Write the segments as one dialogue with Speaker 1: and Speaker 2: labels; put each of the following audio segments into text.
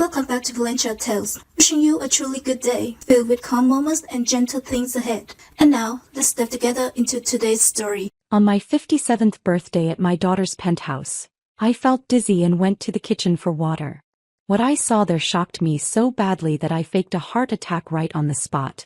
Speaker 1: Welcome back to Valencia Tales, wishing you a truly good day, filled with calm moments and gentle things ahead. And now, let's step together into today's story.
Speaker 2: On my 57th birthday at my daughter's penthouse, I felt dizzy and went to the kitchen for water. What I saw there shocked me so badly that I faked a heart attack right on the spot.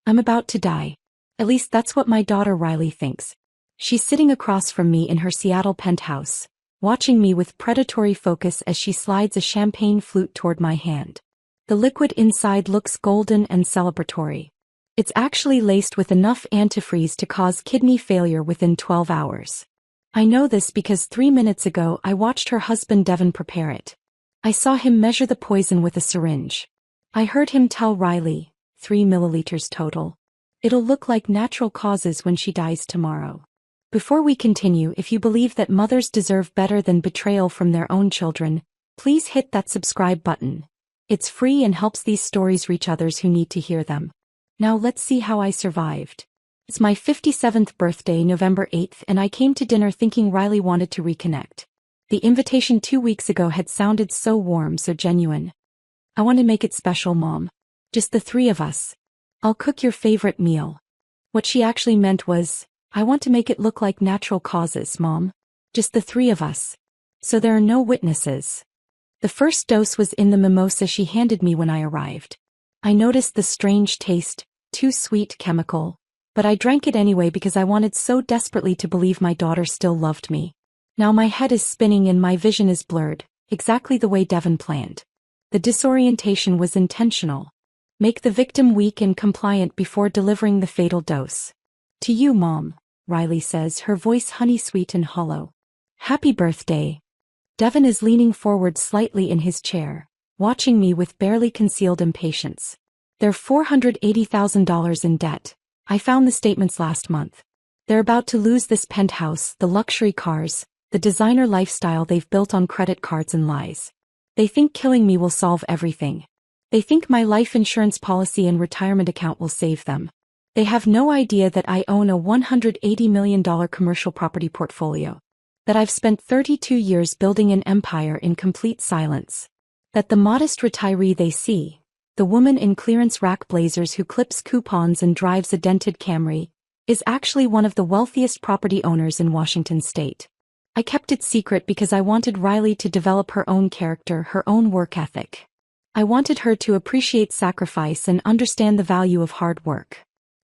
Speaker 2: I'm about to die. At least that's what my daughter Riley thinks. She's sitting across from me in her Seattle penthouse, watching me with predatory focus as she slides a champagne flute toward my hand. The liquid inside looks golden and celebratory. It's actually laced with enough antifreeze to cause kidney failure within 12 hours. I know this because 3 minutes ago I watched her husband Devin prepare it. I saw him measure the poison with a syringe. I heard him tell Riley, 3 milliliters total. It'll look like natural causes when she dies tomorrow. Before we continue, if you believe that mothers deserve better than betrayal from their own children, please hit that subscribe button. It's free and helps these stories reach others who need to hear them. Now let's see how I survived. It's my 57th birthday, November 8th, and I came to dinner thinking Riley wanted to reconnect. The invitation 2 weeks ago had sounded so warm, so genuine. I want to make it special, Mom. Just the three of us. I'll cook your favorite meal. What she actually meant was, I want to make it look like natural causes, Mom. Just the three of us. So there are no witnesses. The first dose was in the mimosa she handed me when I arrived. I noticed the strange taste, too sweet, chemical, but I drank it anyway because I wanted so desperately to believe my daughter still loved me. Now my head is spinning and my vision is blurred, exactly the way Devin planned. The disorientation was intentional. Make the victim weak and compliant before delivering the fatal dose. To you, Mom, Riley says, her voice honey-sweet and hollow. Happy birthday. Devin is leaning forward slightly in his chair, watching me with barely concealed impatience. They're $480,000 in debt. I found the statements last month. They're about to lose this penthouse, the luxury cars, the designer lifestyle they've built on credit cards and lies. They think killing me will solve everything. They think my life insurance policy and retirement account will save them. They have no idea that I own a $180 million commercial property portfolio. That I've spent 32 years building an empire in complete silence. That the modest retiree they see, the woman in clearance rack blazers who clips coupons and drives a dented Camry, is actually one of the wealthiest property owners in Washington state. I kept it secret because I wanted Riley to develop her own character, her own work ethic. I wanted her to appreciate sacrifice and understand the value of hard work.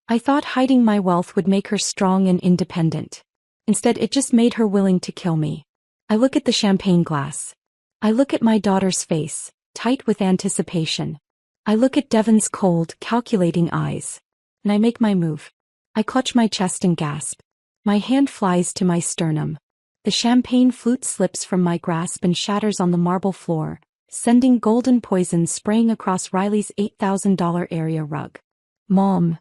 Speaker 2: I thought hiding my wealth would make her strong and independent. Instead, it just made her willing to kill me. I look at the champagne glass. I look at my daughter's face, tight with anticipation. I look at Devin's cold, calculating eyes. And I make my move. I clutch my chest and gasp. My hand flies to my sternum. The champagne flute slips from my grasp and shatters on the marble floor, sending golden poison spraying across Riley's $8,000 area rug. Mom.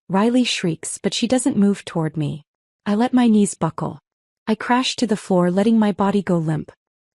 Speaker 2: Riley shrieks, but she doesn't move toward me. I let my knees buckle. I crash to the floor, letting my body go limp.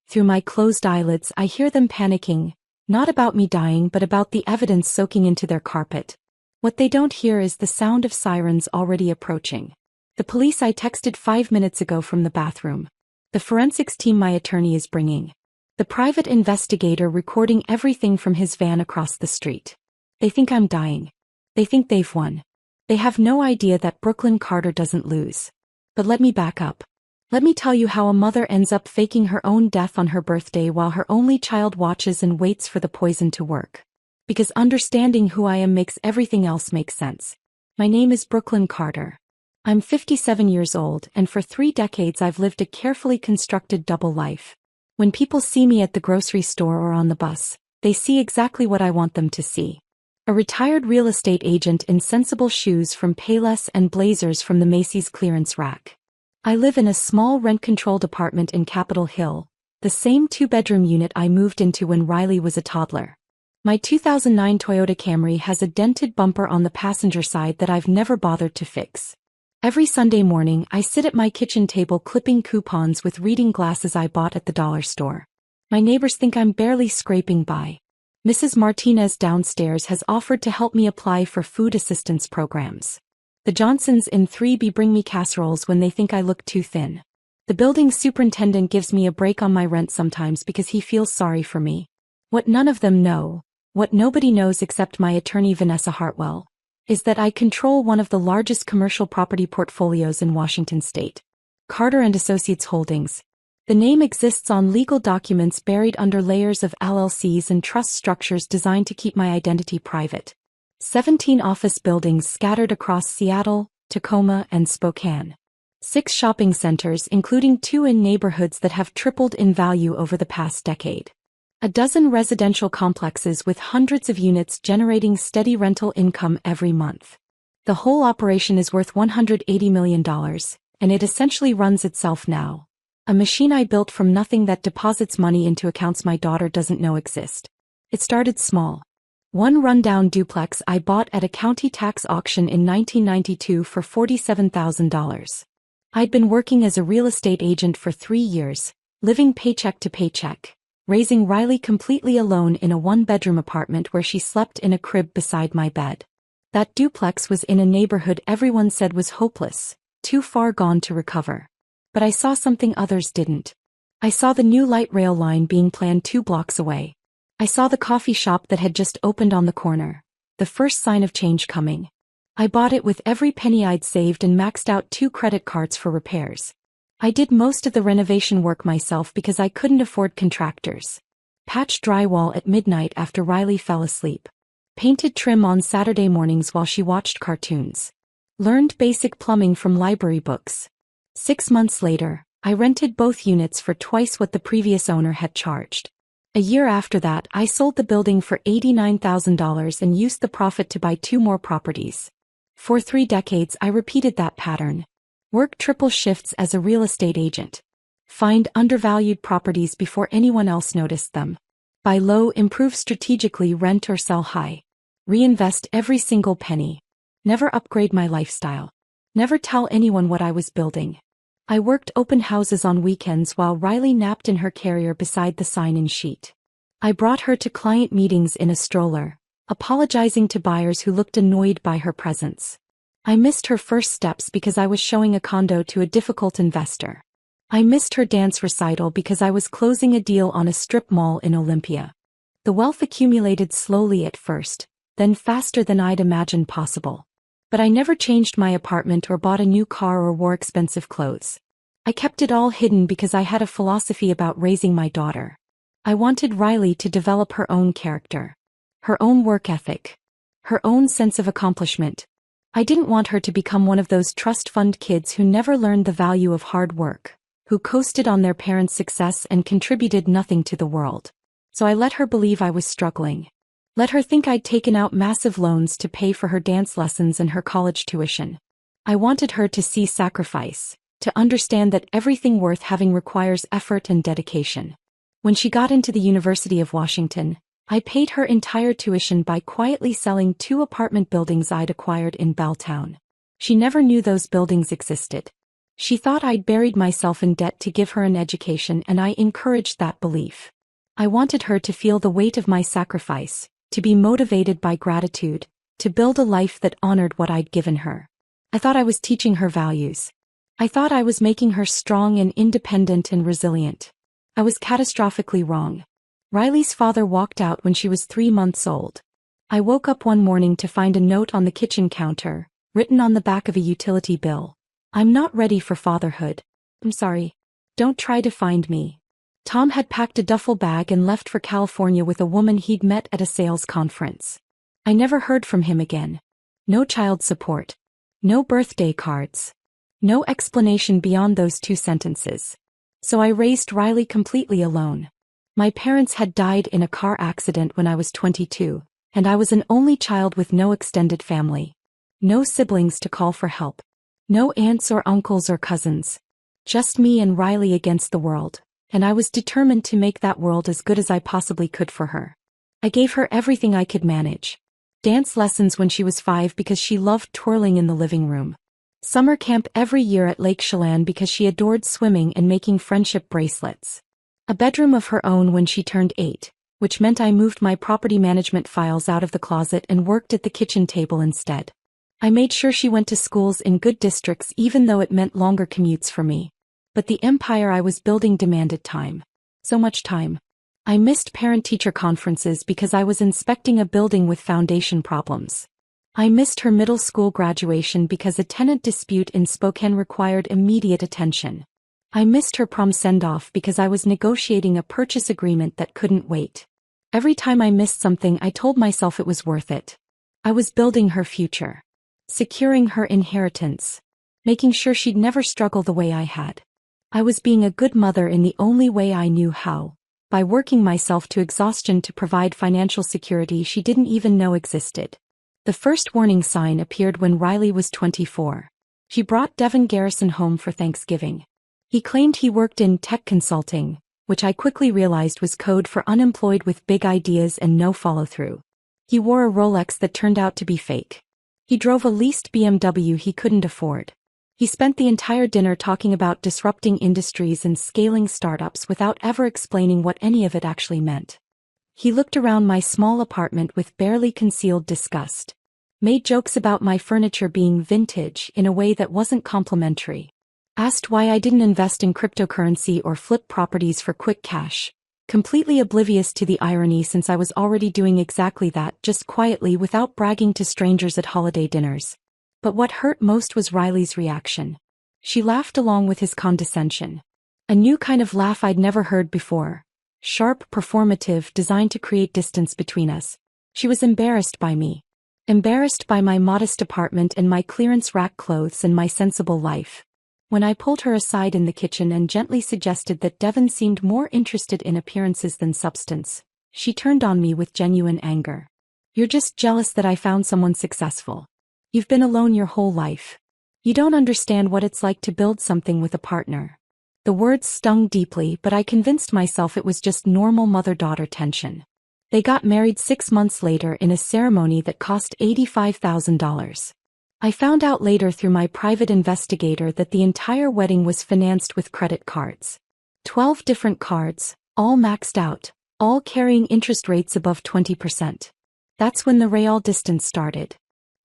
Speaker 2: Through my closed eyelids, I hear them panicking, not about me dying but about the evidence soaking into their carpet. What they don't hear is the sound of sirens already approaching. The police I texted 5 minutes ago from the bathroom. The forensics team my attorney is bringing. The private investigator recording everything from his van across the street. They think I'm dying. They think they've won. They have no idea that Brooklyn Carter doesn't lose. But let me back up. Let me tell you how a mother ends up faking her own death on her birthday while her only child watches and waits for the poison to work. Because understanding who I am makes everything else make sense. My name is Brooklyn Carter. I'm 57 years old, and for 3 decades I've lived a carefully constructed double life. When people see me at the grocery store or on the bus, they see exactly what I want them to see. A retired real estate agent in sensible shoes from Payless and blazers from the Macy's clearance rack. I live in a small rent-controlled apartment in Capitol Hill, the same 2-bedroom unit I moved into when Riley was a toddler. My 2009 Toyota Camry has a dented bumper on the passenger side that I've never bothered to fix. Every Sunday morning, I sit at my kitchen table clipping coupons with reading glasses I bought at the dollar store. My neighbors think I'm barely scraping by. Mrs. Martinez downstairs has offered to help me apply for food assistance programs. The Johnsons in 3B bring me casseroles when they think I look too thin. The building superintendent gives me a break on my rent sometimes because he feels sorry for me. What none of them know, what nobody knows except my attorney Vanessa Hartwell, is that I control one of the largest commercial property portfolios in Washington state. Carter and Associates Holdings. The name exists on legal documents buried under layers of LLCs and trust structures designed to keep my identity private. 17 office buildings scattered across Seattle, Tacoma, and Spokane. 6 shopping centers, including 2 in neighborhoods that have tripled in value over the past decade. A dozen residential complexes with hundreds of units generating steady rental income every month. The whole operation is worth $180 million, and it essentially runs itself now. A machine I built from nothing that deposits money into accounts my daughter doesn't know exist. It started small. One rundown duplex I bought at a county tax auction in 1992 for $47,000. I'd been working as a real estate agent for 3 years, living paycheck to paycheck, raising Riley completely alone in a 1-bedroom apartment where she slept in a crib beside my bed. That duplex was in a neighborhood everyone said was hopeless, too far gone to recover. But I saw something others didn't. I saw the new light rail line being planned 2 blocks away. I saw the coffee shop that had just opened on the corner, the first sign of change coming. I bought it with every penny I'd saved and maxed out 2 credit cards for repairs. I did most of the renovation work myself because I couldn't afford contractors. Patched drywall at midnight after Riley fell asleep. Painted trim on Saturday mornings while she watched cartoons. Learned basic plumbing from library books. 6 months later, I rented both units for twice what the previous owner had charged. A year after that, I sold the building for $89,000 and used the profit to buy 2 more properties. For 3 decades, I repeated that pattern. Work triple shifts as a real estate agent. Find undervalued properties before anyone else noticed them. Buy low, improve strategically, rent or sell high. Reinvest every single penny. Never upgrade my lifestyle. Never tell anyone what I was building. I worked open houses on weekends while Riley napped in her carrier beside the sign-in sheet. I brought her to client meetings in a stroller, apologizing to buyers who looked annoyed by her presence. I missed her first steps because I was showing a condo to a difficult investor. I missed her dance recital because I was closing a deal on a strip mall in Olympia. The wealth accumulated slowly at first, then faster than I'd imagined possible. But I never changed my apartment or bought a new car or wore expensive clothes. I kept it all hidden because I had a philosophy about raising my daughter. I wanted Riley to develop her own character, her own work ethic, her own sense of accomplishment. I didn't want her to become one of those trust fund kids who never learned the value of hard work, who coasted on their parents' success and contributed nothing to the world. So I let her believe I was struggling. Let her think I'd taken out massive loans to pay for her dance lessons and her college tuition. I wanted her to see sacrifice, to understand that everything worth having requires effort and dedication. When she got into the University of Washington, I paid her entire tuition by quietly selling 2 apartment buildings I'd acquired in Belltown. She never knew those buildings existed. She thought I'd buried myself in debt to give her an education, and I encouraged that belief. I wanted her to feel the weight of my sacrifice, to be motivated by gratitude, to build a life that honored what I'd given her. I thought I was teaching her values. I thought I was making her strong and independent and resilient. I was catastrophically wrong. Riley's father walked out when she was 3 months old. I woke up one morning to find a note on the kitchen counter, written on the back of a utility bill. I'm not ready for fatherhood. I'm sorry. Don't try to find me. Tom had packed a duffel bag and left for California with a woman he'd met at a sales conference. I never heard from him again. No child support. No birthday cards. No explanation beyond those 2 sentences. So I raised Riley completely alone. My parents had died in a car accident when I was 22, and I was an only child with no extended family. No siblings to call for help. No aunts or uncles or cousins. Just me and Riley against the world. And I was determined to make that world as good as I possibly could for her. I gave her everything I could manage. Dance lessons when she was 5 because she loved twirling in the living room. Summer camp every year at Lake Chelan because she adored swimming and making friendship bracelets. A bedroom of her own when she turned 8, which meant I moved my property management files out of the closet and worked at the kitchen table instead. I made sure she went to schools in good districts even though it meant longer commutes for me. But the empire I was building demanded time. So much time. I missed parent-teacher conferences because I was inspecting a building with foundation problems. I missed her middle school graduation because a tenant dispute in Spokane required immediate attention. I missed her prom send-off because I was negotiating a purchase agreement that couldn't wait. Every time I missed something, I told myself it was worth it. I was building her future. Securing her inheritance. Making sure she'd never struggle the way I had. I was being a good mother in the only way I knew how. By working myself to exhaustion to provide financial security she didn't even know existed. The first warning sign appeared when Riley was 24. She brought Devin Garrison home for Thanksgiving. He claimed he worked in tech consulting, which I quickly realized was code for unemployed with big ideas and no follow-through. He wore a Rolex that turned out to be fake. He drove a leased BMW he couldn't afford. He spent the entire dinner talking about disrupting industries and scaling startups without ever explaining what any of it actually meant. He looked around my small apartment with barely concealed disgust. Made jokes about my furniture being vintage in a way that wasn't complimentary. Asked why I didn't invest in cryptocurrency or flip properties for quick cash. Completely oblivious to the irony since I was already doing exactly that, just quietly without bragging to strangers at holiday dinners. But what hurt most was Riley's reaction. She laughed along with his condescension. A new kind of laugh I'd never heard before. Sharp, performative, designed to create distance between us. She was embarrassed by me. Embarrassed by my modest apartment and my clearance rack clothes and my sensible life. When I pulled her aside in the kitchen and gently suggested that Devin seemed more interested in appearances than substance, she turned on me with genuine anger. You're just jealous that I found someone successful. You've been alone your whole life. You don't understand what it's like to build something with a partner. The words stung deeply, but I convinced myself it was just normal mother-daughter tension. They got married 6 months later in a ceremony that cost $85,000. I found out later through my private investigator that the entire wedding was financed with credit cards. 12 different cards, all maxed out, all carrying interest rates above 20%. That's when the real distance started.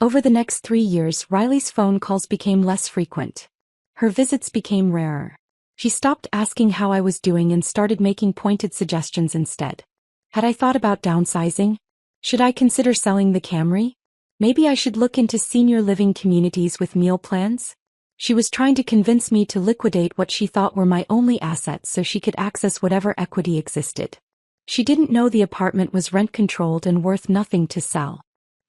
Speaker 2: Over the next 3 years, Riley's phone calls became less frequent. Her visits became rarer. She stopped asking how I was doing and started making pointed suggestions instead. Had I thought about downsizing? Should I consider selling the Camry? Maybe I should look into senior living communities with meal plans? She was trying to convince me to liquidate what she thought were my only assets so she could access whatever equity existed. She didn't know the apartment was rent-controlled and worth nothing to sell.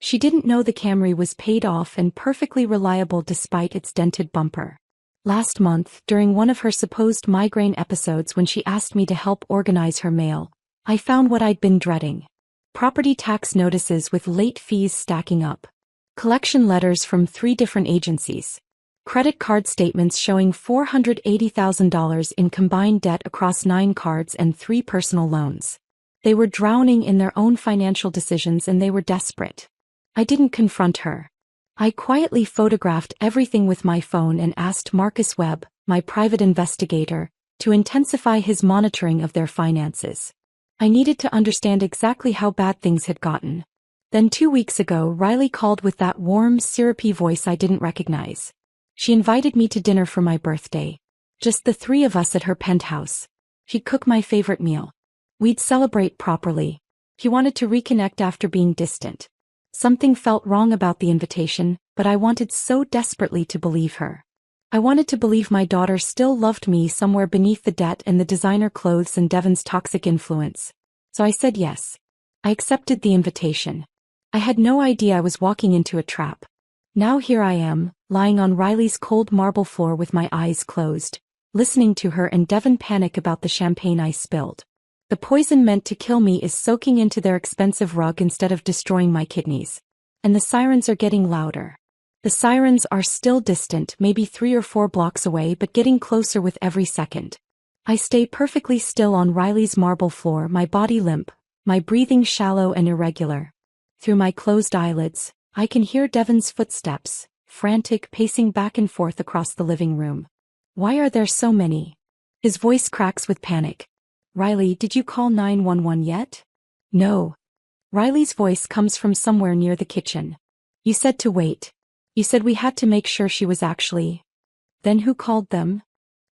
Speaker 2: She didn't know the Camry was paid off and perfectly reliable despite its dented bumper. Last month, during one of her supposed migraine episodes when she asked me to help organize her mail, I found what I'd been dreading. Property tax notices with late fees stacking up. Collection letters from 3 different agencies. Credit card statements showing $480,000 in combined debt across 9 cards and 3 personal loans. They were drowning in their own financial decisions and they were desperate. I didn't confront her. I quietly photographed everything with my phone and asked Marcus Webb, my private investigator, to intensify his monitoring of their finances. I needed to understand exactly how bad things had gotten. Then 2 weeks ago, Riley called with that warm, syrupy voice I didn't recognize. She invited me to dinner for my birthday. Just the 3 of us at her penthouse. She'd cook my favorite meal. We'd celebrate properly. She wanted to reconnect after being distant. Something felt wrong about the invitation, but I wanted so desperately to believe her. I wanted to believe my daughter still loved me somewhere beneath the debt and the designer clothes and Devin's toxic influence. So I said yes. I accepted the invitation. I had no idea I was walking into a trap. Now here I am, lying on Riley's cold marble floor with my eyes closed, listening to her and Devin panic about the champagne I spilled. The poison meant to kill me is soaking into their expensive rug instead of destroying my kidneys. And the sirens are getting louder. The sirens are still distant, maybe 3 or 4 blocks away, but getting closer with every second. I stay perfectly still on Riley's marble floor, my body limp, my breathing shallow and irregular. Through my closed eyelids, I can hear Devin's footsteps, frantic, pacing back and forth across the living room. Why are there so many? His voice cracks with panic. Riley, did you call 911 yet? No. Riley's voice comes from somewhere near the kitchen. You said to wait. You said we had to make sure she was actually. Then who called them?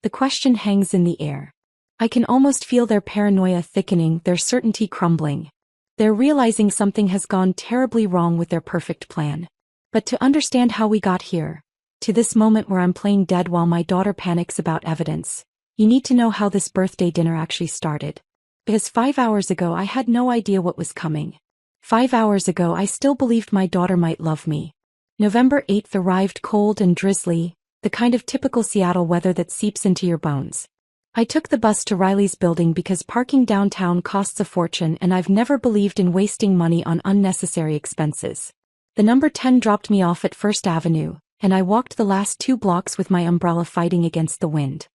Speaker 2: The question hangs in the air. I can almost feel their paranoia thickening, their certainty crumbling. They're realizing something has gone terribly wrong with their perfect plan. But to understand how we got here, to this moment where I'm playing dead while my daughter panics about evidence, you need to know how this birthday dinner actually started. Because 5 hours ago I had no idea what was coming. 5 hours ago I still believed my daughter might love me. November 8th arrived cold and drizzly, the kind of typical Seattle weather that seeps into your bones. I took the bus to Riley's building because parking downtown costs a fortune and I've never believed in wasting money on unnecessary expenses. The number 10 dropped me off at First Avenue, and I walked the last 2 blocks with my umbrella fighting against the wind.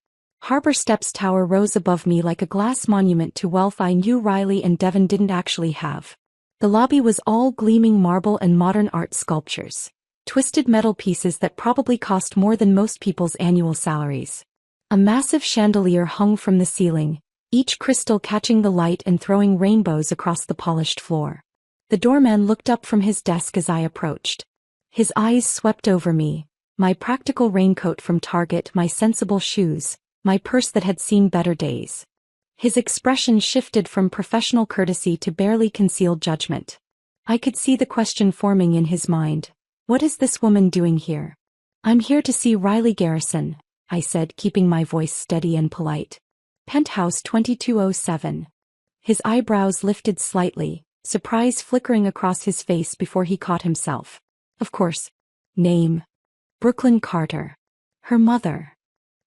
Speaker 2: Harbor Steps Tower rose above me like a glass monument to wealth I knew Riley and Devin didn't actually have. The lobby was all gleaming marble and modern art sculptures. Twisted metal pieces that probably cost more than most people's annual salaries. A massive chandelier hung from the ceiling, each crystal catching the light and throwing rainbows across the polished floor. The doorman looked up from his desk as I approached. His eyes swept over me, my practical raincoat from Target, my sensible shoes, my purse that had seen better days. His expression shifted from professional courtesy to barely concealed judgment. I could see the question forming in his mind. What is this woman doing here? I'm here to see Riley Garrison, I said, keeping my voice steady and polite. Penthouse 2207. His eyebrows lifted slightly, surprise flickering across his face before he caught himself. Of course. Name. Brooklyn Carter. Her mother.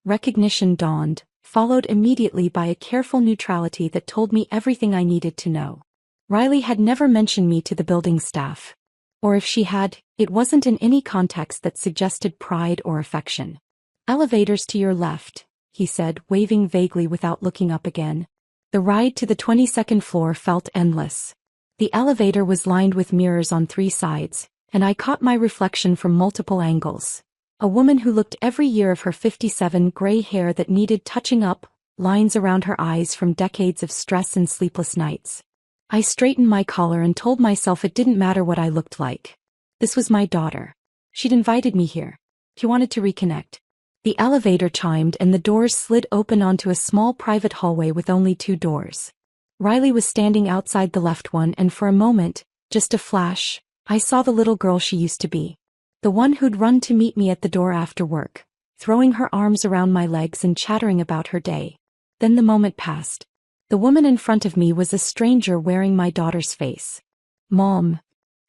Speaker 2: Recognition dawned, followed immediately by a careful neutrality that told me everything I needed to know. Riley had never mentioned me to the building staff. Or if she had, it wasn't in any context that suggested pride or affection. Elevators to your left, he said, waving vaguely without looking up again. The ride to the 22nd floor felt endless. The elevator was lined with mirrors on 3 sides, and I caught my reflection from multiple angles. A woman who looked every year of her 57, gray hair that needed touching up, lines around her eyes from decades of stress and sleepless nights. I straightened my collar and told myself it didn't matter what I looked like. This was my daughter. She'd invited me here. She wanted to reconnect. The elevator chimed and the doors slid open onto a small private hallway with only 2 doors. Riley was standing outside the left one, and for a moment, just a flash, I saw the little girl she used to be. The one who'd run to meet me at the door after work, throwing her arms around my legs and chattering about her day. Then the moment passed. The woman in front of me was a stranger wearing my daughter's face. Mom.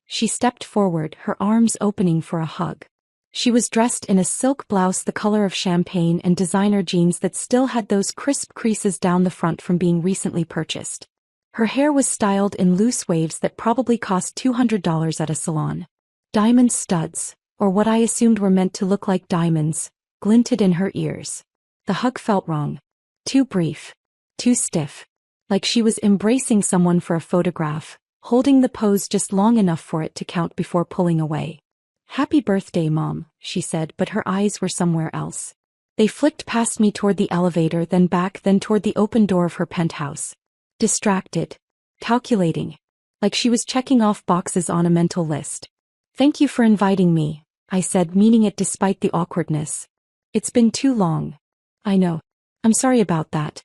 Speaker 2: She stepped forward, her arms opening for a hug. She was dressed in a silk blouse the color of champagne and designer jeans that still had those crisp creases down the front from being recently purchased. Her hair was styled in loose waves that probably cost $200 at a salon. Diamond studs, or what I assumed were meant to look like diamonds, glinted in her ears. The hug felt wrong. Too brief. Too stiff. Like she was embracing someone for a photograph, holding the pose just long enough for it to count before pulling away. Happy birthday, Mom, she said, but her eyes were somewhere else. They flicked past me toward the elevator, then back, then toward the open door of her penthouse. Distracted. Calculating. Like she was checking off boxes on a mental list. Thank you for inviting me, I said, meaning it despite the awkwardness. It's been too long. I know. I'm sorry about that.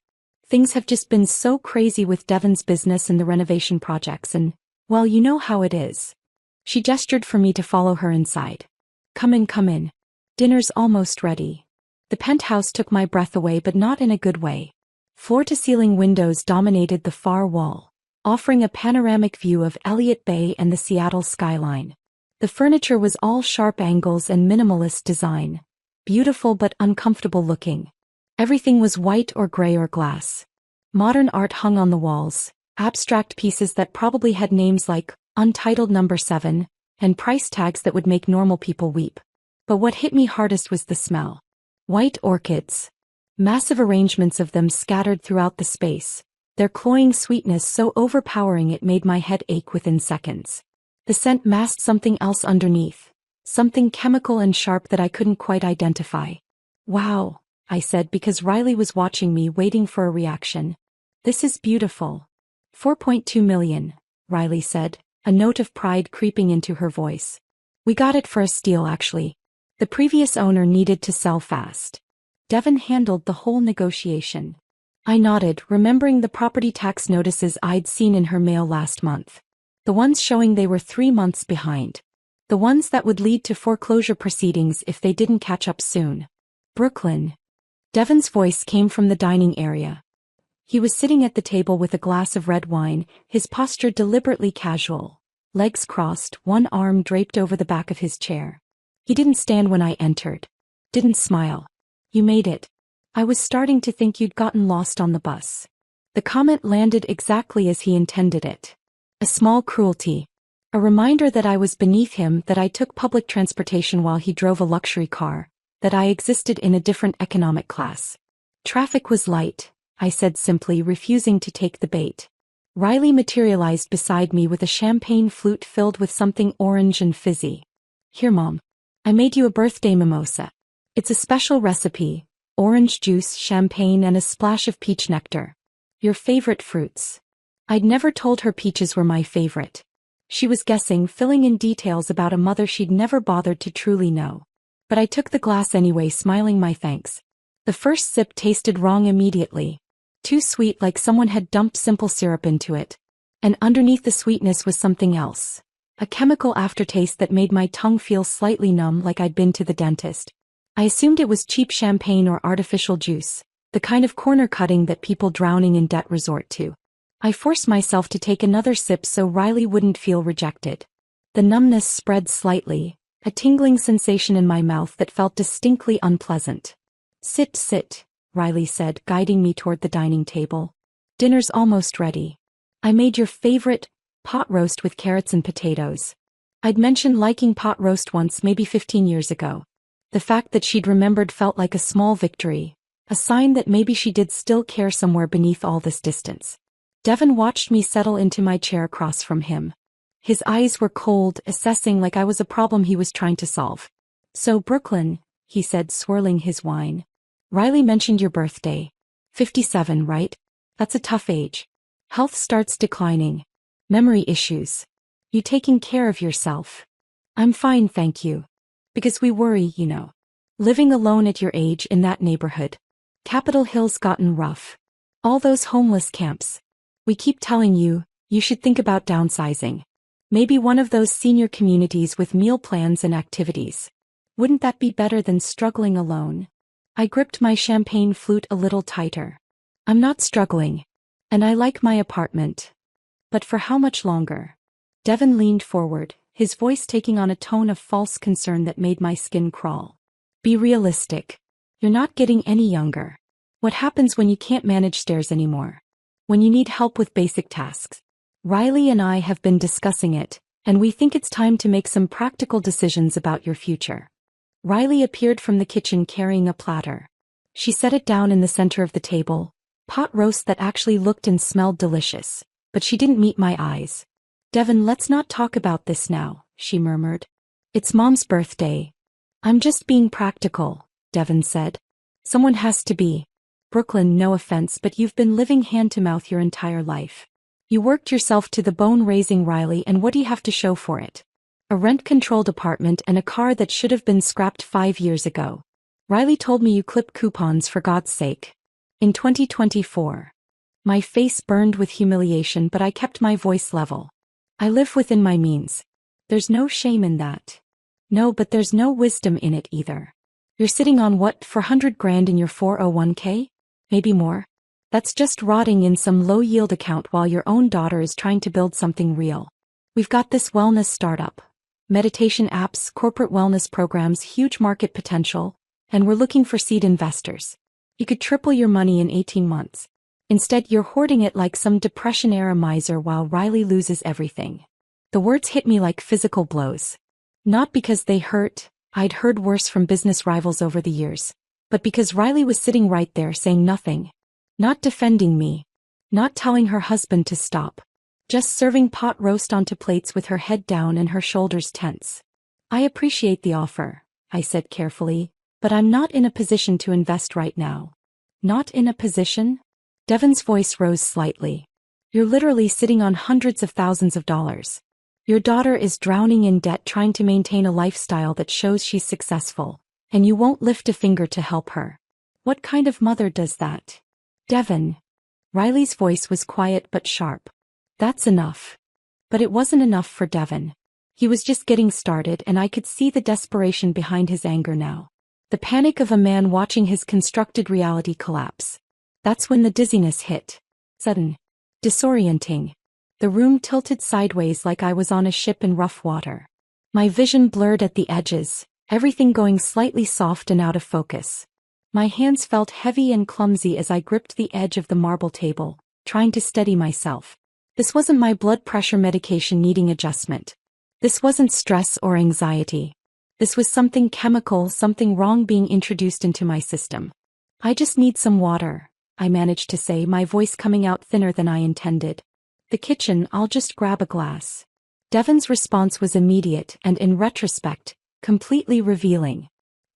Speaker 2: Things have just been so crazy with Devin's business and the renovation projects and, well, you know how it is. She gestured for me to follow her inside. Come in, come in. Dinner's almost ready. The penthouse took my breath away, but not in a good way. Floor-to-ceiling windows dominated the far wall, offering a panoramic view of Elliott Bay and the Seattle skyline. The furniture was all sharp angles and minimalist design, beautiful but uncomfortable looking. Everything was white or gray or glass. Modern art hung on the walls, abstract pieces that probably had names like Untitled Number 7, and price tags that would make normal people weep. But what hit me hardest was the smell. White orchids. Massive arrangements of them scattered throughout the space, their cloying sweetness so overpowering it made my head ache within seconds. The scent masked something else underneath, something chemical and sharp that I couldn't quite identify. Wow, I said because Riley was watching me, waiting for a reaction. This is beautiful. 4.2 million, Riley said, a note of pride creeping into her voice. We got it for a steal, actually. The previous owner needed to sell fast. Devin handled the whole negotiation. I nodded, remembering the property tax notices I'd seen in her mail last month. The ones showing they were 3 months behind. The ones that would lead to foreclosure proceedings if they didn't catch up soon. Brooklyn. Devon's voice came from the dining area. He was sitting at the table with a glass of red wine, his posture deliberately casual. Legs crossed, one arm draped over the back of his chair. He didn't stand when I entered. Didn't smile. You made it. I was starting to think you'd gotten lost on the bus. The comment landed exactly as he intended it. A small cruelty. A reminder that I was beneath him, that I took public transportation while he drove a luxury car, that I existed in a different economic class. Traffic was light, I said simply, refusing to take the bait. Riley materialized beside me with a champagne flute filled with something orange and fizzy. Here, Mom. I made you a birthday mimosa. It's a special recipe, orange juice, champagne, and a splash of peach nectar. Your favorite fruits. I'd never told her peaches were my favorite. She was guessing, filling in details about a mother she'd never bothered to truly know. But I took the glass anyway, smiling my thanks. The first sip tasted wrong immediately. Too sweet, like someone had dumped simple syrup into it. And underneath the sweetness was something else. A chemical aftertaste that made my tongue feel slightly numb, like I'd been to the dentist. I assumed it was cheap champagne or artificial juice, the kind of corner cutting that people drowning in debt resort to. I forced myself to take another sip so Riley wouldn't feel rejected. The numbness spread slightly, a tingling sensation in my mouth that felt distinctly unpleasant. Sit, Riley said, guiding me toward the dining table. Dinner's almost ready. I made your favorite pot roast with carrots and potatoes. I'd mentioned liking pot roast once, maybe 15 years ago. The fact that she'd remembered felt like a small victory, a sign that maybe she did still care somewhere beneath all this distance. Devon watched me settle into my chair across from him. His eyes were cold, assessing like I was a problem he was trying to solve. So Brooklyn, he said, swirling his wine. Riley mentioned your birthday. 57, right? That's a tough age. Health starts declining. Memory issues. You taking care of yourself? I'm fine, thank you. Because we worry, you know. Living alone at your age in that neighborhood. Capitol Hill's gotten rough. All those homeless camps. We keep telling you, you should think about downsizing. Maybe one of those senior communities with meal plans and activities. Wouldn't that be better than struggling alone? I gripped my champagne flute a little tighter. I'm not struggling. And I like my apartment. But for how much longer? Devon leaned forward, his voice taking on a tone of false concern that made my skin crawl. Be realistic. You're not getting any younger. What happens when you can't manage stairs anymore? When you need help with basic tasks? Riley and I have been discussing it, and we think it's time to make some practical decisions about your future. Riley appeared from the kitchen carrying a platter. She set it down in the center of the table, pot roast that actually looked and smelled delicious, but she didn't meet my eyes. Devon, let's not talk about this now, she murmured. It's Mom's birthday. I'm just being practical, Devon said. Someone has to be. Brooklyn, no offense, but you've been living hand-to-mouth your entire life. You worked yourself to the bone raising Riley, and what do you have to show for it? A rent-controlled apartment and a car that should have been scrapped 5 years ago. Riley told me you clip coupons, for God's sake. In 2024. My face burned with humiliation, but I kept my voice level. I live within my means. There's no shame in that. No, but there's no wisdom in it either. You're sitting on what, $400,000 in your 401k? Maybe more. That's just rotting in some low-yield account while your own daughter is trying to build something real. We've got this wellness startup. Meditation apps, corporate wellness programs, huge market potential, and we're looking for seed investors. You could triple your money in 18 months. Instead, you're hoarding it like some Depression-era miser while Riley loses everything. The words hit me like physical blows. Not because they hurt, I'd heard worse from business rivals over the years, but because Riley was sitting right there saying nothing. Not defending me. Not telling her husband to stop. Just serving pot roast onto plates with her head down and her shoulders tense. I appreciate the offer, I said carefully, but I'm not in a position to invest right now. Not in a position? Devon's voice rose slightly. You're literally sitting on hundreds of thousands of dollars. Your daughter is drowning in debt trying to maintain a lifestyle that shows she's successful, and you won't lift a finger to help her. What kind of mother does that? Devon. Riley's voice was quiet but sharp. That's enough. But it wasn't enough for Devon. He was just getting started and I could see the desperation behind his anger now. The panic of a man watching his constructed reality collapse. That's when the dizziness hit. Sudden. Disorienting. The room tilted sideways like I was on a ship in rough water. My vision blurred at the edges, everything going slightly soft and out of focus. My hands felt heavy and clumsy as I gripped the edge of the marble table, trying to steady myself. This wasn't my blood pressure medication needing adjustment. This wasn't stress or anxiety. This was something chemical, something wrong being introduced into my system. I just need some water, I managed to say, my voice coming out thinner than I intended. The kitchen, I'll just grab a glass. Devon's response was immediate and, in retrospect, completely revealing.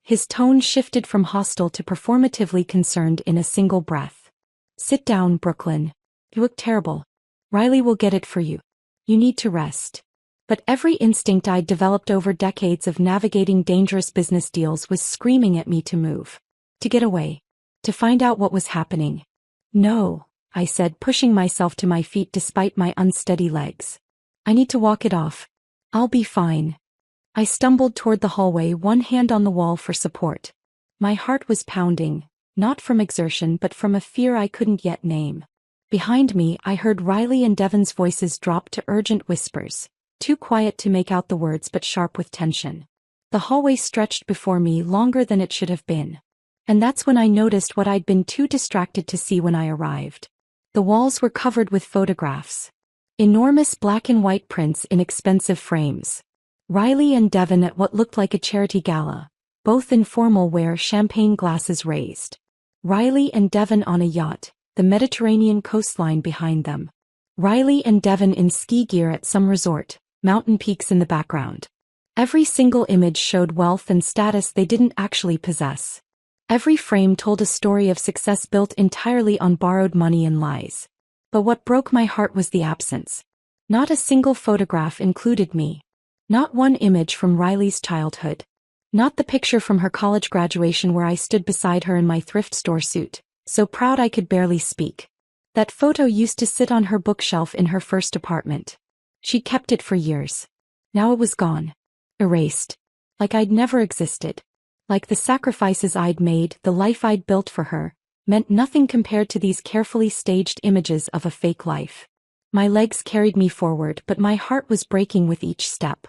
Speaker 2: His tone shifted from hostile to performatively concerned in a single breath. Sit down, Brooklyn. You look terrible. Riley will get it for you. You need to rest. But every instinct I'd developed over decades of navigating dangerous business deals was screaming at me to move. To get away. To find out what was happening. No, I said, pushing myself to my feet despite my unsteady legs. I need to walk it off. I'll be fine. I stumbled toward the hallway, one hand on the wall for support. My heart was pounding, not from exertion but from a fear I couldn't yet name. Behind me, I heard Riley and Devon's voices drop to urgent whispers, too quiet to make out the words but sharp with tension. The hallway stretched before me longer than it should have been. And that's when I noticed what I'd been too distracted to see when I arrived. The walls were covered with photographs. Enormous black and white prints in expensive frames. Riley and Devon at what looked like a charity gala, both in formal wear, champagne glasses raised. Riley and Devon on a yacht, the Mediterranean coastline behind them. Riley and Devon in ski gear at some resort, mountain peaks in the background. Every single image showed wealth and status they didn't actually possess. Every frame told a story of success built entirely on borrowed money and lies. But what broke my heart was the absence. Not a single photograph included me. Not one image from Riley's childhood. Not the picture from her college graduation where I stood beside her in my thrift store suit, so proud I could barely speak. That photo used to sit on her bookshelf in her first apartment. She'd kept it for years. Now it was gone. Erased. Like I'd never existed. Like the sacrifices I'd made, the life I'd built for her, meant nothing compared to these carefully staged images of a fake life. My legs carried me forward, but my heart was breaking with each step.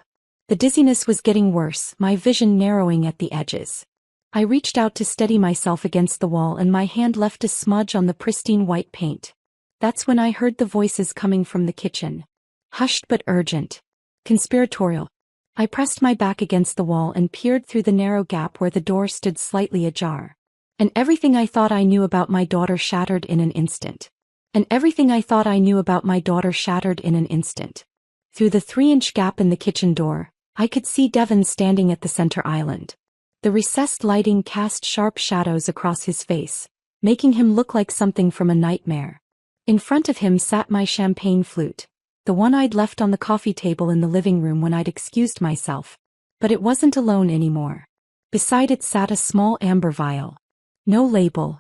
Speaker 2: The dizziness was getting worse, my vision narrowing at the edges. I reached out to steady myself against the wall and my hand left a smudge on the pristine white paint. That's when I heard the voices coming from the kitchen. Hushed but urgent. Conspiratorial. I pressed my back against the wall and peered through the narrow gap where the door stood slightly ajar. And everything I thought I knew about my daughter shattered in an instant. And everything I thought I knew about my daughter shattered in an instant. Through the 3-inch gap in the kitchen door, I could see Devon standing at the center island. The recessed lighting cast sharp shadows across his face, making him look like something from a nightmare. In front of him sat my champagne flute, the one I'd left on the coffee table in the living room when I'd excused myself. But it wasn't alone anymore. Beside it sat a small amber vial. No label.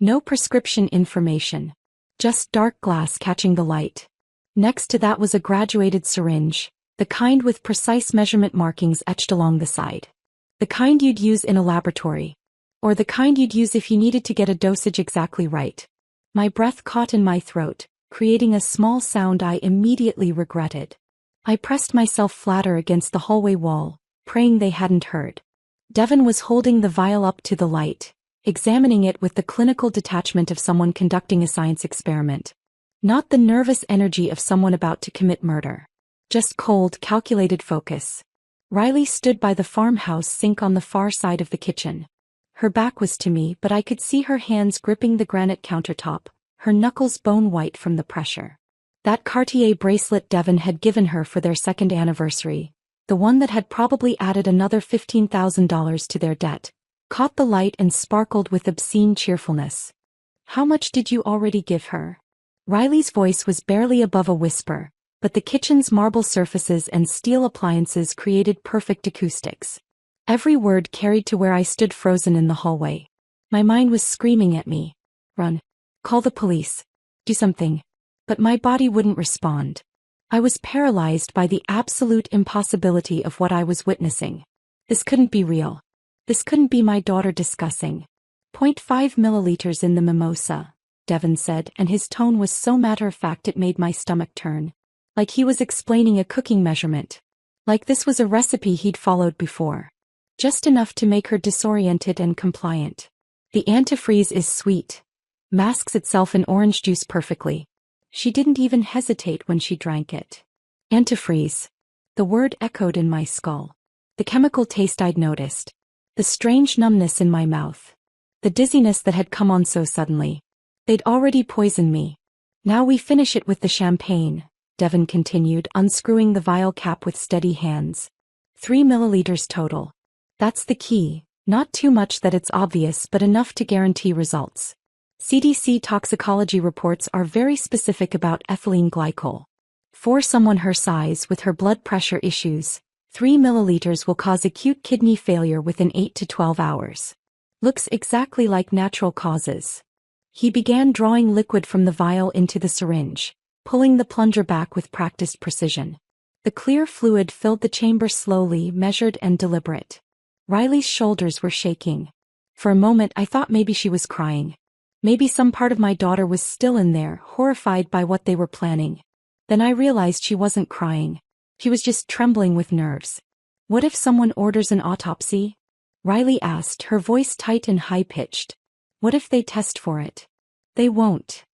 Speaker 2: No prescription information. Just dark glass catching the light. Next to that was a graduated syringe, the kind with precise measurement markings etched along the side. The kind you'd use in a laboratory. Or the kind you'd use if you needed to get a dosage exactly right. My breath caught in my throat, creating a small sound I immediately regretted. I pressed myself flatter against the hallway wall, praying they hadn't heard. Devon was holding the vial up to the light, examining it with the clinical detachment of someone conducting a science experiment. Not the nervous energy of someone about to commit murder. Just cold, calculated focus. Riley stood by the farmhouse sink on the far side of the kitchen. Her back was to me, but I could see her hands gripping the granite countertop, her knuckles bone white from the pressure. That Cartier bracelet Devon had given her for their second anniversary, the one that had probably added another $15,000 to their debt, caught the light and sparkled with obscene cheerfulness. How much did you already give her? Riley's voice was barely above a whisper, but the kitchen's marble surfaces and steel appliances created perfect acoustics. Every word carried to where I stood frozen in the hallway. My mind was screaming at me. Run. Call the police. Do something. But my body wouldn't respond. I was paralyzed by the absolute impossibility of what I was witnessing. This couldn't be real. This couldn't be my daughter discussing. zero point 0.5 milliliters in the mimosa, Devon said, and his tone was so matter-of-fact it made my stomach turn. Like he was explaining a cooking measurement. Like this was a recipe he'd followed before. Just enough to make her disoriented and compliant. The antifreeze is sweet. Masks itself in orange juice perfectly. She didn't even hesitate when she drank it. Antifreeze. The word echoed in my skull. The chemical taste I'd noticed. The strange numbness in my mouth. The dizziness that had come on so suddenly. They'd already poisoned me. Now we finish it with the champagne, Devon continued, unscrewing the vial cap with steady hands. 3 milliliters total. That's the key, not too much that it's obvious but enough to guarantee results. CDC toxicology reports are very specific about ethylene glycol. For someone her size with her blood pressure issues, 3 milliliters will cause acute kidney failure within 8 to 12 hours. Looks exactly like natural causes. He began drawing liquid from the vial into the syringe, pulling the plunger back with practiced precision. The clear fluid filled the chamber slowly, measured and deliberate. Riley's shoulders were shaking. For a moment I thought maybe she was crying. Maybe some part of my daughter was still in there, horrified by what they were planning. Then I realized she wasn't crying. She was just trembling with nerves. What if someone orders an autopsy? Riley asked, her voice tight and high-pitched. What if they test for it? They won't.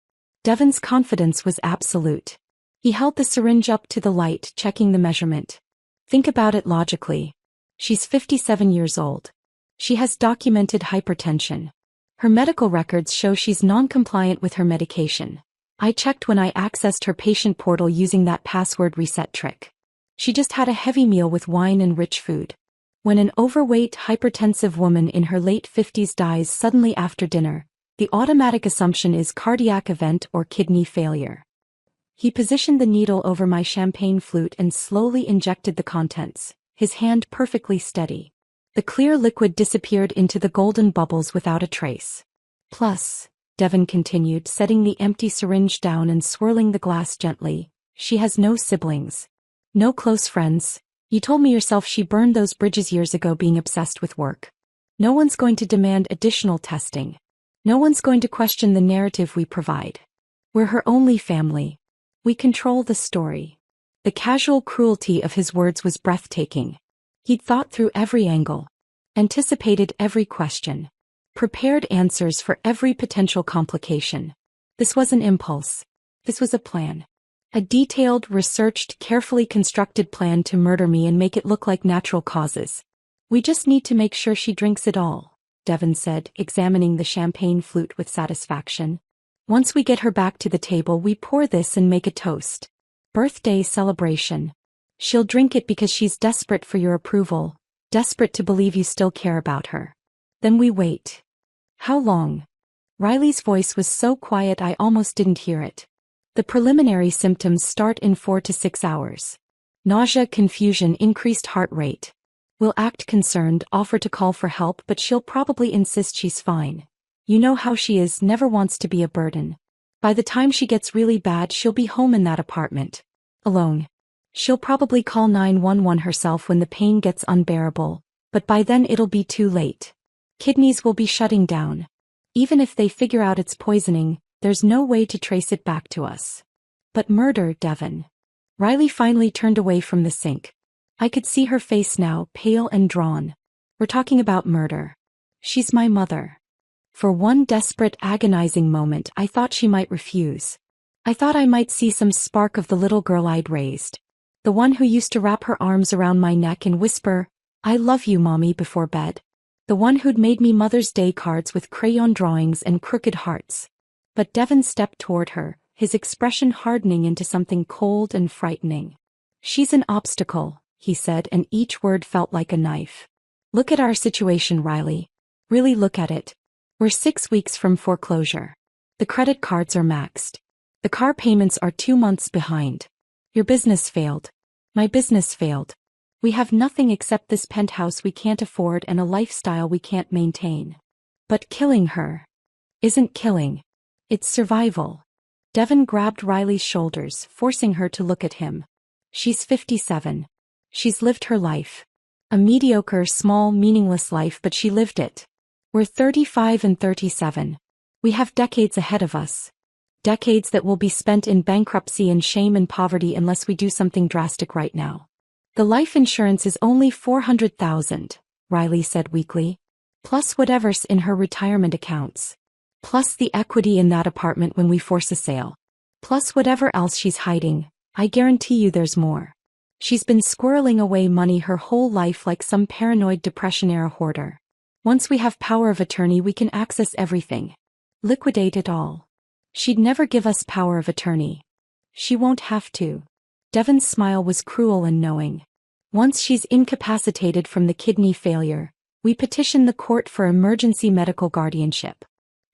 Speaker 2: Devon's confidence was absolute. He held the syringe up to the light, checking the measurement. Think about it logically. She's 57 years old. She has documented hypertension. Her medical records show she's non-compliant with her medication. I checked when I accessed her patient portal using that password reset trick. She just had a heavy meal with wine and rich food. When an overweight, hypertensive woman in her late 50s dies suddenly after dinner, the automatic assumption is cardiac event or kidney failure. He positioned the needle over my champagne flute and slowly injected the contents, his hand perfectly steady. The clear liquid disappeared into the golden bubbles without a trace. Plus, Devon continued, setting the empty syringe down and swirling the glass gently, she has no siblings. No close friends. You told me yourself she burned those bridges years ago being obsessed with work. No one's going to demand additional testing. No one's going to question the narrative we provide. We're her only family. We control the story. The casual cruelty of his words was breathtaking. He'd thought through every angle, anticipated every question, prepared answers for every potential complication. This was an impulse. This was a plan. A detailed, researched, carefully constructed plan to murder me and make it look like natural causes. We just need to make sure she drinks it all, Devon said, examining the champagne flute with satisfaction. Once we get her back to the table, we pour this and make a toast. Birthday celebration. She'll drink it because she's desperate for your approval, desperate to believe you still care about her. Then we wait. How long? Riley's voice was so quiet I almost didn't hear it. The preliminary symptoms start in 4 to 6 hours. Nausea, confusion, increased heart rate. We'll act concerned, offer to call for help, but she'll probably insist she's fine. You know how she is, never wants to be a burden. By the time she gets really bad, she'll be home in that apartment. Alone. She'll probably call 911 herself when the pain gets unbearable, but by then it'll be too late. Kidneys will be shutting down. Even if they figure out it's poisoning, there's no way to trace it back to us. But murder, Devon. Riley finally turned away from the sink. I could see her face now, pale and drawn. We're talking about murder. She's my mother. For one desperate, agonizing moment, I thought she might refuse. I thought I might see some spark of the little girl I'd raised. The one who used to wrap her arms around my neck and whisper, "I love you, Mommy," before bed. The one who'd made me Mother's Day cards with crayon drawings and crooked hearts. But Devon stepped toward her, his expression hardening into something cold and frightening. She's an obstacle, he said, and each word felt like a knife. Look at our situation, Riley. Really look at it. We're 6 weeks from foreclosure. The credit cards are maxed. The car payments are 2 months behind. Your business failed. My business failed. We have nothing except this penthouse we can't afford and a lifestyle we can't maintain. But killing her isn't killing. It's survival. Devon grabbed Riley's shoulders, forcing her to look at him. She's 57. She's lived her life. A mediocre, small, meaningless life, but she lived it. We're 35 and 37. We have decades ahead of us. Decades that will be spent in bankruptcy and shame and poverty unless we do something drastic right now. The life insurance is only $400,000, Riley said weakly. Plus whatever's in her retirement accounts. Plus the equity in that apartment when we force a sale. Plus whatever else she's hiding. I guarantee you there's more. She's been squirreling away money her whole life like some paranoid Depression-era hoarder. Once we have power of attorney we can access everything. Liquidate it all. She'd never give us power of attorney. She won't have to. Devon's smile was cruel and knowing. Once she's incapacitated from the kidney failure, we petition the court for emergency medical guardianship.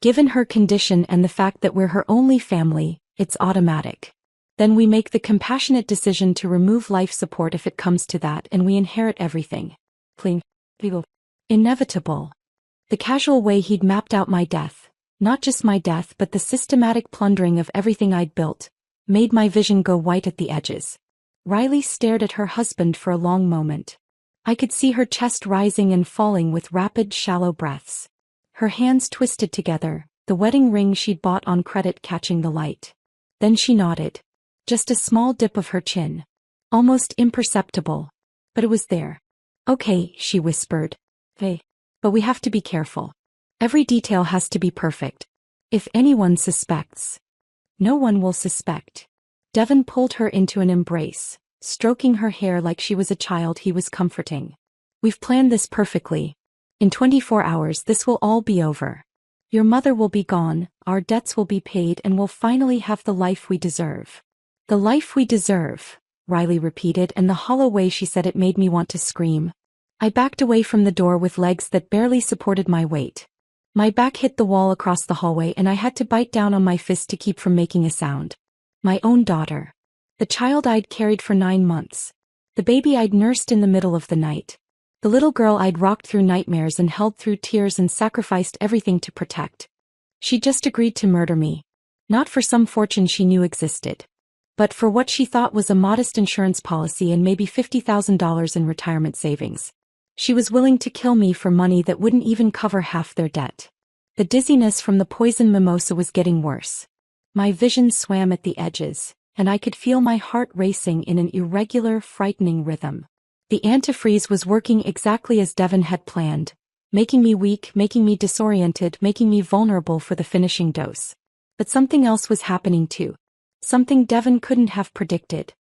Speaker 2: Given her condition and the fact that we're her only family, it's automatic. Then we make the compassionate decision to remove life support if it comes to that, and we inherit everything. Inevitable. The casual way he'd mapped out my death, not just my death but the systematic plundering of everything I'd built, made my vision go white at the edges. Riley stared at her husband for a long moment. I could see her chest rising and falling with rapid, shallow breaths. Her hands twisted together, the wedding ring she'd bought on credit catching the light. Then she nodded. Just a small dip of her chin. Almost imperceptible. But it was there. Okay, she whispered. Hey. But we have to be careful. Every detail has to be perfect. If anyone suspects, no one will suspect. Devon pulled her into an embrace, stroking her hair like she was a child he was comforting. We've planned this perfectly. In 24 hours this will all be over. Your mother will be gone, our debts will be paid, and we'll finally have the life we deserve. The life we deserve, Riley repeated, and the hollow way she said it made me want to scream. I backed away from the door with legs that barely supported my weight. My back hit the wall across the hallway and I had to bite down on my fist to keep from making a sound. My own daughter. The child I'd carried for 9 months. The baby I'd nursed in the middle of the night. The little girl I'd rocked through nightmares and held through tears and sacrificed everything to protect. She just agreed to murder me. Not for some fortune she knew existed. But for what she thought was a modest insurance policy and maybe $50,000 in retirement savings. She was willing to kill me for money that wouldn't even cover half their debt. The dizziness from the poison mimosa was getting worse. My vision swam at the edges, and I could feel my heart racing in an irregular, frightening rhythm. The antifreeze was working exactly as Devon had planned, making me weak, making me disoriented, making me vulnerable for the finishing dose. But something else was happening too. Something Devon couldn't have predicted.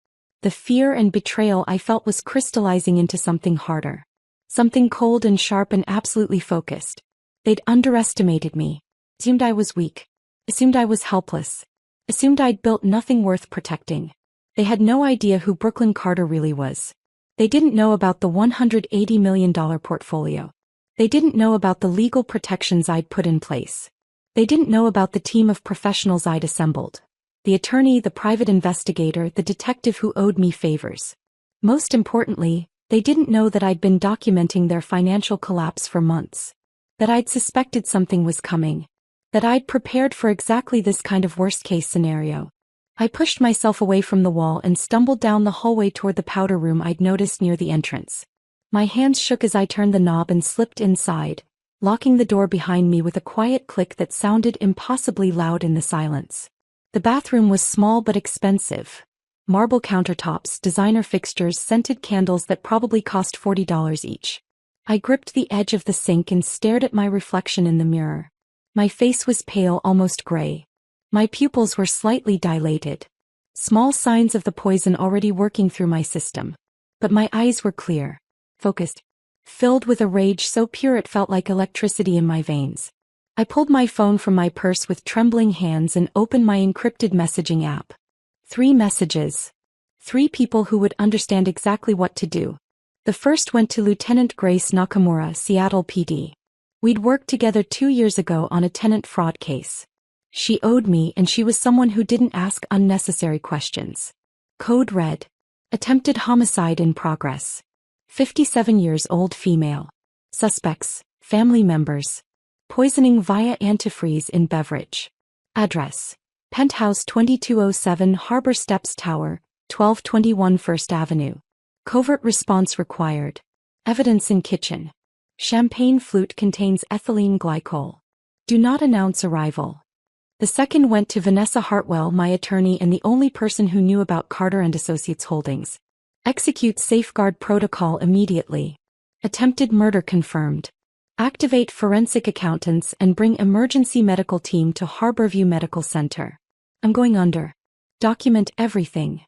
Speaker 2: The fear and betrayal I felt was crystallizing into something harder. Something cold and sharp and absolutely focused. They'd underestimated me. Assumed I was weak. Assumed I was helpless. Assumed I'd built nothing worth protecting. They had no idea who Brooklyn Carter really was. They didn't know about the $180 million portfolio. They didn't know about the legal protections I'd put in place. They didn't know about the team of professionals I'd assembled. The attorney, the private investigator, the detective who owed me favors. Most importantly, they didn't know that I'd been documenting their financial collapse for months. That I'd suspected something was coming. That I'd prepared for exactly this kind of worst-case scenario. I pushed myself away from the wall and stumbled down the hallway toward the powder room I'd noticed near the entrance. My hands shook as I turned the knob and slipped inside, locking the door behind me with a quiet click that sounded impossibly loud in the silence. The bathroom was small but expensive. Marble countertops, designer fixtures, scented candles that probably cost $40 each. I gripped the edge of the sink and stared at my reflection in the mirror. My face was pale, almost gray. My pupils were slightly dilated. Small signs of the poison already working through my system. But my eyes were clear, focused, filled with a rage so pure it felt like electricity in my veins. I pulled my phone from my purse with trembling hands and opened my encrypted messaging app. 3 messages. 3 people who would understand exactly what to do. The first went to Lieutenant Grace Nakamura, Seattle PD. We'd worked together 2 years ago on a tenant fraud case. She owed me, and she was someone who didn't ask unnecessary questions. Code red. Attempted homicide in progress. 57 years old female. Suspects, family members. Poisoning via antifreeze in beverage. Address: Penthouse 2207 Harbor Steps Tower, 1221 First Avenue. Covert response required. Evidence in kitchen. Champagne flute contains ethylene glycol. Do not announce arrival. The second went to Vanessa Hartwell, my attorney and the only person who knew about Carter and Associates Holdings. Execute safeguard protocol immediately. Attempted murder confirmed. Activate forensic accountants and bring emergency medical team to Harborview Medical Center. I'm going under. Document everything.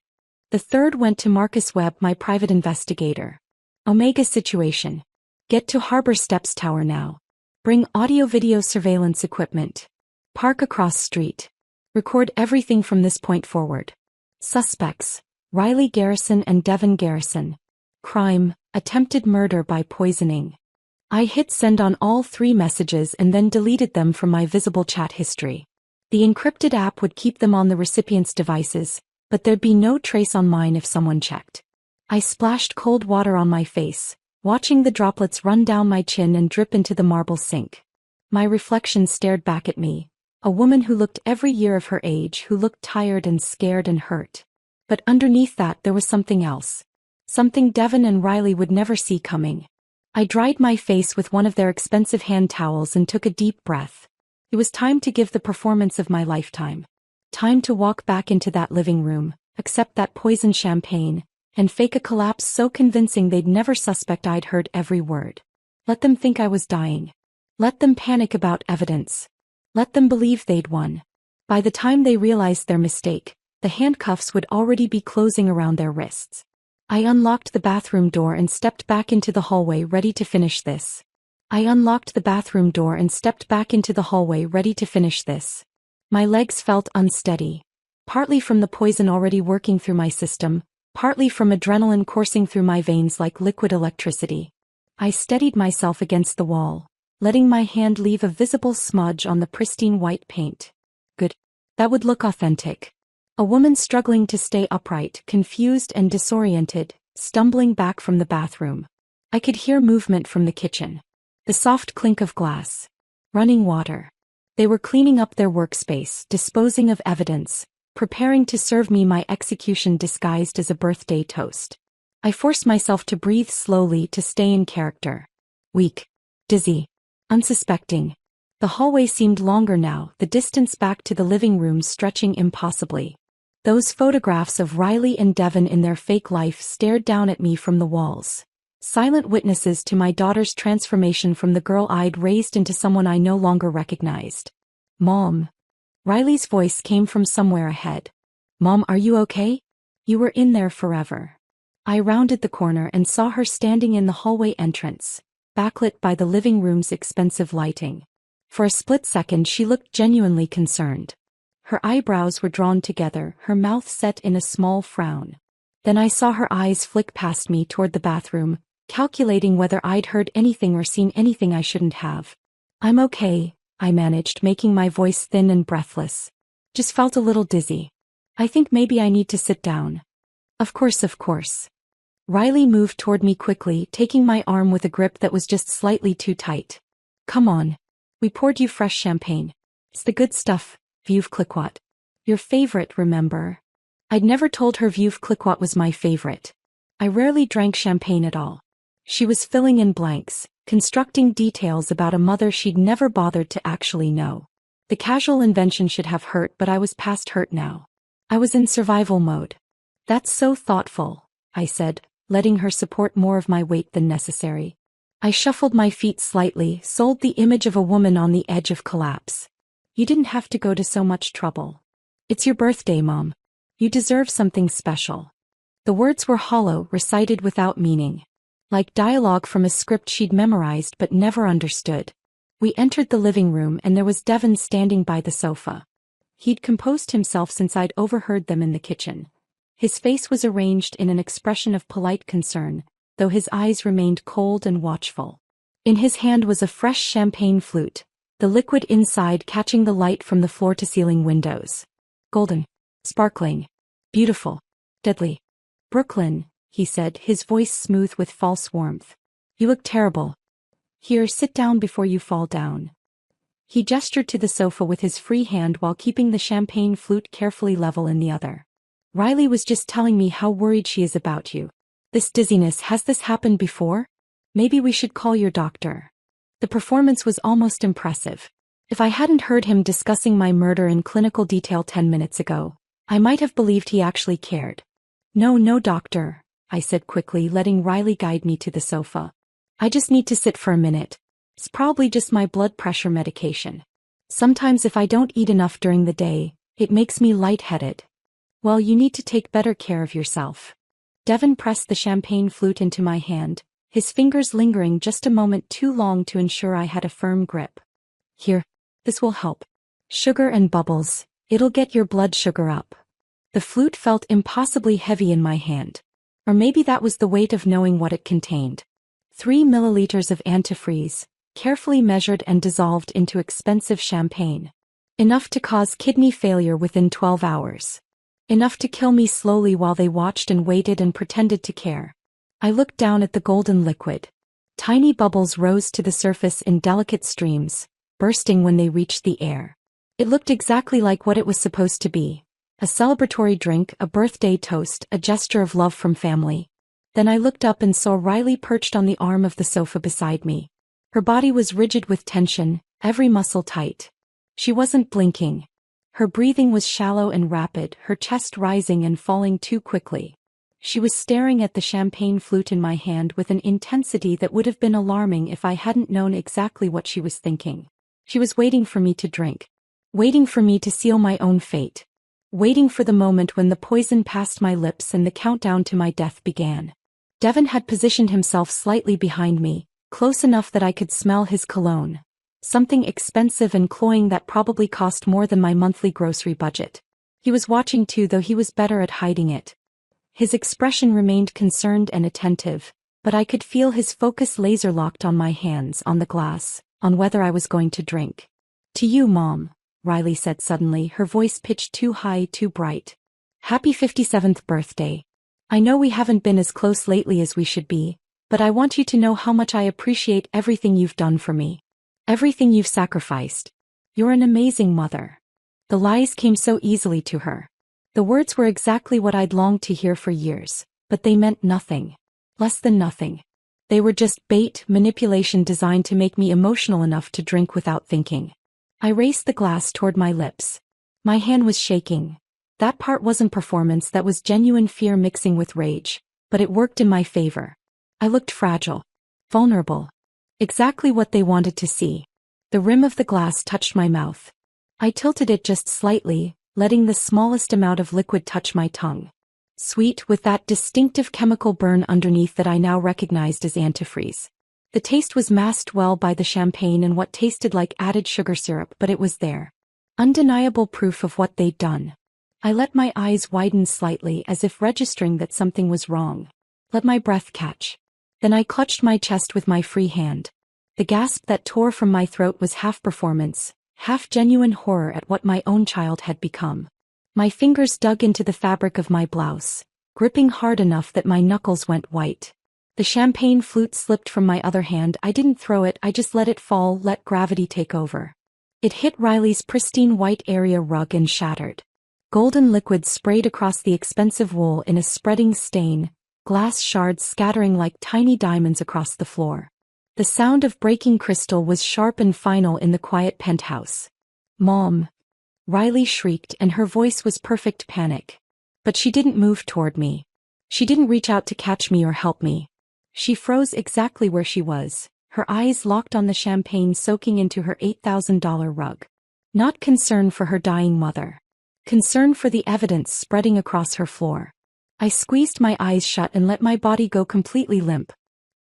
Speaker 2: The third went to Marcus Webb, my private investigator. Omega situation. Get to Harbor Steps Tower now. Bring audio-video surveillance equipment. Park across street. Record everything from this point forward. Suspects: Riley Garrison and Devin Garrison. Crime: attempted murder by poisoning. I hit send on all 3 messages and then deleted them from my visible chat history. The encrypted app would keep them on the recipient's devices, but there'd be no trace on mine if someone checked. I splashed cold water on my face, watching the droplets run down my chin and drip into the marble sink. My reflection stared back at me. A woman who looked every year of her age, who looked tired and scared and hurt. But underneath that there was something else. Something Devin and Riley would never see coming. I dried my face with one of their expensive hand towels and took a deep breath. It was time to give the performance of my lifetime. Time to walk back into that living room, accept that poisoned champagne, and fake a collapse so convincing they'd never suspect I'd heard every word. Let them think I was dying. Let them panic about evidence. Let them believe they'd won. By the time they realized their mistake, the handcuffs would already be closing around their wrists. I unlocked the bathroom door and stepped back into the hallway ready to finish this. My legs felt unsteady. Partly from the poison already working through my system, partly from adrenaline coursing through my veins like liquid electricity. I steadied myself against the wall, letting my hand leave a visible smudge on the pristine white paint. Good. That would look authentic. A woman struggling to stay upright, confused and disoriented, stumbling back from the bathroom. I could hear movement from the kitchen. The soft clink of glass. Running water. They were cleaning up their workspace, disposing of evidence, preparing to serve me my execution disguised as a birthday toast. I forced myself to breathe slowly to stay in character. Weak. Dizzy. Unsuspecting. The hallway seemed longer now, the distance back to the living room stretching impossibly. Those photographs of Riley and Devin in their fake life stared down at me from the walls. Silent witnesses to my daughter's transformation from the girl I'd raised into someone I no longer recognized. Mom. Riley's voice came from somewhere ahead. Mom, are you okay? You were in there forever. I rounded the corner and saw her standing in the hallway entrance, backlit by the living room's expensive lighting. For a split second she looked genuinely concerned. Her eyebrows were drawn together, her mouth set in a small frown. Then I saw her eyes flick past me toward the bathroom, calculating whether I'd heard anything or seen anything I shouldn't have. I'm okay, I managed, making my voice thin and breathless. Just felt a little dizzy. I think maybe I need to sit down. Of course. Riley moved toward me quickly, taking my arm with a grip that was just slightly too tight. Come on. We poured you fresh champagne. It's the good stuff, Veuve Clicquot. Your favorite, remember? I'd never told her Veuve Clicquot was my favorite. I rarely drank champagne at all. She was filling in blanks, constructing details about a mother she'd never bothered to actually know. The casual invention should have hurt, but I was past hurt now. I was in survival mode. That's so thoughtful, I said, letting her support more of my weight than necessary. I shuffled my feet slightly, sold the image of a woman on the edge of collapse. You didn't have to go to so much trouble. It's your birthday, Mom. You deserve something special. The words were hollow, recited without meaning. Like dialogue from a script she'd memorized but never understood. We entered the living room and there was Devin standing by the sofa. He'd composed himself since I'd overheard them in the kitchen. His face was arranged in an expression of polite concern, though his eyes remained cold and watchful. In his hand was a fresh champagne flute, the liquid inside catching the light from the floor-to-ceiling windows. Golden. Sparkling. Beautiful. Deadly. Brooklyn, he said, his voice smooth with false warmth. You look terrible. Here, sit down before you fall down. He gestured to the sofa with his free hand while keeping the champagne flute carefully level in the other. Riley was just telling me how worried she is about you. This dizziness, has this happened before? Maybe we should call your doctor. The performance was almost impressive. If I hadn't heard him discussing my murder in clinical detail 10 minutes ago, I might have believed he actually cared. No, doctor, I said quickly, letting Riley guide me to the sofa. I just need to sit for a minute. It's probably just my blood pressure medication. Sometimes if I don't eat enough during the day, it makes me lightheaded. Well, you need to take better care of yourself. Devon pressed the champagne flute into my hand, his fingers lingering just a moment too long to ensure I had a firm grip. Here, this will help. Sugar and bubbles, it'll get your blood sugar up. The flute felt impossibly heavy in my hand. Or maybe that was the weight of knowing what it contained. 3 milliliters of antifreeze, carefully measured and dissolved into expensive champagne. Enough to cause kidney failure within 12 hours. Enough to kill me slowly while they watched and waited and pretended to care. I looked down at the golden liquid. Tiny bubbles rose to the surface in delicate streams, bursting when they reached the air. It looked exactly like what it was supposed to be. A celebratory drink, a birthday toast, a gesture of love from family. Then I looked up and saw Riley perched on the arm of the sofa beside me. Her body was rigid with tension, every muscle tight. She wasn't blinking. Her breathing was shallow and rapid, her chest rising and falling too quickly. She was staring at the champagne flute in my hand with an intensity that would have been alarming if I hadn't known exactly what she was thinking. She was waiting for me to drink. Waiting for me to seal my own fate. Waiting for the moment when the poison passed my lips and the countdown to my death began. Devon had positioned himself slightly behind me, close enough that I could smell his cologne. Something expensive and cloying that probably cost more than my monthly grocery budget. He was watching too, though he was better at hiding it. His expression remained concerned and attentive, but I could feel his focus laser-locked on my hands, on the glass, on whether I was going to drink. To you, Mom, Riley said suddenly, her voice pitched too high, too bright. Happy 57th birthday. I know we haven't been as close lately as we should be, but I want you to know how much I appreciate everything you've done for me. Everything you've sacrificed. You're an amazing mother. The lies came so easily to her. The words were exactly what I'd longed to hear for years, but they meant nothing. Less than nothing. They were just bait, manipulation designed to make me emotional enough to drink without thinking. I raised the glass toward my lips. My hand was shaking. That part wasn't performance, that was genuine fear mixing with rage, but it worked in my favor. I looked fragile. Vulnerable. Exactly what they wanted to see. The rim of the glass touched my mouth. I tilted it just slightly, letting the smallest amount of liquid touch my tongue. Sweet, with that distinctive chemical burn underneath that I now recognized as antifreeze. The taste was masked well by the champagne and what tasted like added sugar syrup, but it was there. Undeniable proof of what they'd done. I let my eyes widen slightly as if registering that something was wrong. Let my breath catch. Then I clutched my chest with my free hand. The gasp that tore from my throat was half performance, half genuine horror at what my own child had become. My fingers dug into the fabric of my blouse, gripping hard enough that my knuckles went white. The champagne flute slipped from my other hand. I didn't throw it, I just let it fall, let gravity take over. It hit Riley's pristine white area rug and shattered. Golden liquid sprayed across the expensive wool in a spreading stain, glass shards scattering like tiny diamonds across the floor. The sound of breaking crystal was sharp and final in the quiet penthouse. Mom! Riley shrieked, and her voice was perfect panic. But she didn't move toward me. She didn't reach out to catch me or help me. She froze exactly where she was, her eyes locked on the champagne soaking into her $8,000 rug. Not concern for her dying mother. Concern for the evidence spreading across her floor. I squeezed my eyes shut and let my body go completely limp.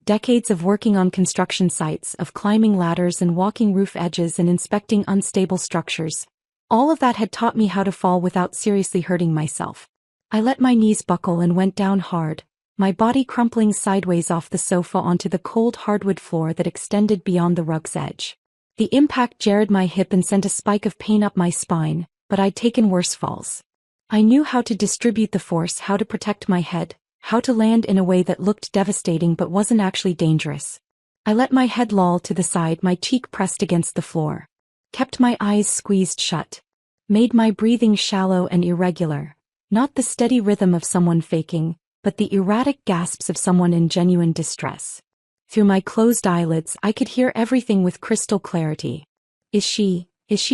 Speaker 2: Decades of working on construction sites, of climbing ladders and walking roof edges and inspecting unstable structures. All of that had taught me how to fall without seriously hurting myself. I let my knees buckle and went down hard, my body crumpling sideways off the sofa onto the cold hardwood floor that extended beyond the rug's edge. The impact jarred my hip and sent a spike of pain up my spine, but I'd taken worse falls. I knew how to distribute the force, how to protect my head, how to land in a way that looked devastating but wasn't actually dangerous. I let my head loll to the side, my cheek pressed against the floor. kept my eyes squeezed shut, made my breathing shallow and irregular, not the steady rhythm of someone faking, but the erratic gasps of someone in genuine distress. Through my closed eyelids, I could hear everything with crystal clarity. Is she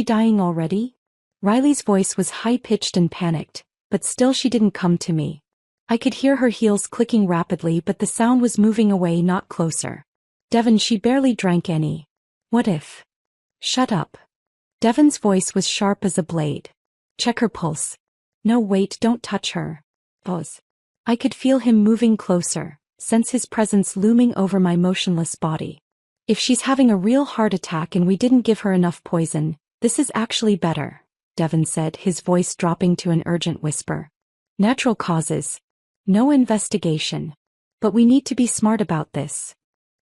Speaker 2: dying already? Riley's voice was high-pitched and panicked, but still she didn't come to me. I could hear her heels clicking rapidly, but the sound was moving away, not closer. Devon, she barely drank any. What if? Shut up. Devon's voice was sharp as a blade. Check her pulse. No, wait, don't touch her. Pause. I could feel him moving closer, sense his presence looming over my motionless body. If she's having a real heart attack and we didn't give her enough poison, this is actually better, Devon said, his voice dropping to an urgent whisper. Natural causes. No investigation. But we need to be smart about this.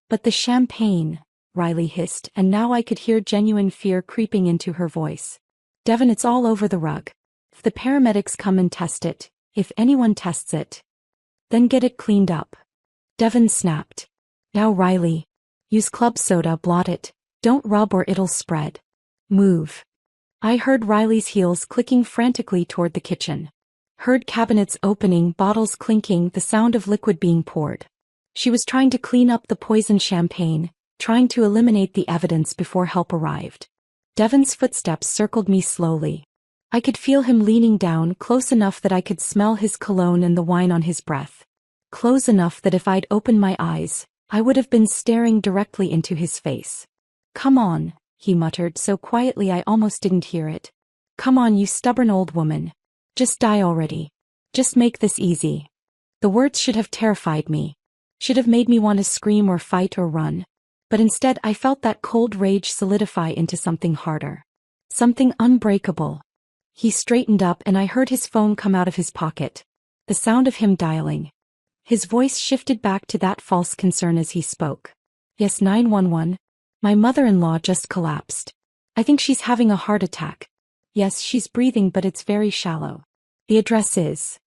Speaker 2: But the champagne, Riley hissed, and now I could hear genuine fear creeping into her voice. Devon, it's all over the rug. If the paramedics come and test it, if anyone tests it, then get it cleaned up. Devon snapped. Now, Riley. Use club soda, blot it. Don't rub or it'll spread. Move. I heard Riley's heels clicking frantically toward the kitchen. Heard cabinets opening, bottles clinking, the sound of liquid being poured. She was trying to clean up the poisoned champagne, trying to eliminate the evidence before help arrived. Devon's footsteps circled me slowly. I could feel him leaning down, close enough that I could smell his cologne and the wine on his breath. Close enough that if I'd opened my eyes, I would have been staring directly into his face. Come on, he muttered so quietly I almost didn't hear it. Come on, you stubborn old woman. Just die already. Just make this easy. The words should have terrified me. Should have made me want to scream or fight or run. But instead I felt that cold rage solidify into something harder. Something unbreakable. He straightened up and I heard his phone come out of his pocket. The sound of him dialing. His voice shifted back to that false concern as he spoke. Yes, 911. My mother-in-law just collapsed. I think she's having a heart attack. Yes, she's breathing but it's very shallow. The address is.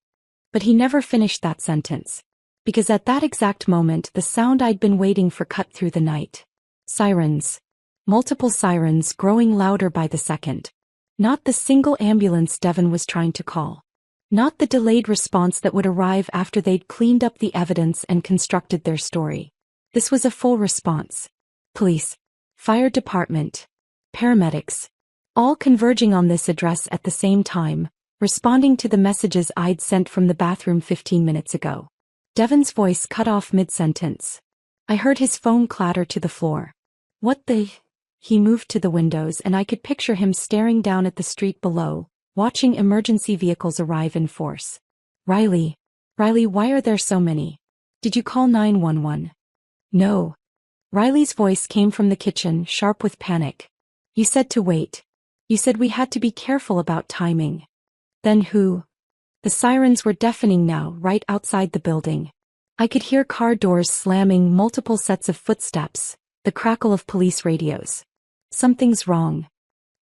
Speaker 2: But he never finished that sentence. Because at that exact moment the sound I'd been waiting for cut through the night. Sirens. Multiple sirens growing louder by the second. Not the single ambulance Devon was trying to call. Not the delayed response that would arrive after they'd cleaned up the evidence and constructed their story. This was a full response. Police, fire department, paramedics, all converging on this address at the same time, responding to the messages I'd sent from the bathroom 15 minutes ago. Devon's voice cut off mid-sentence. I heard his phone clatter to the floor. What the? He moved to the windows and I could picture him staring down at the street below, watching emergency vehicles arrive in force. Riley, why are there so many? Did you call 911? No. Riley's voice came from the kitchen, sharp with panic. You said to wait. You said we had to be careful about timing. Then who? The sirens were deafening now, right outside the building. I could hear car doors slamming, multiple sets of footsteps, the crackle of police radios. Something's wrong.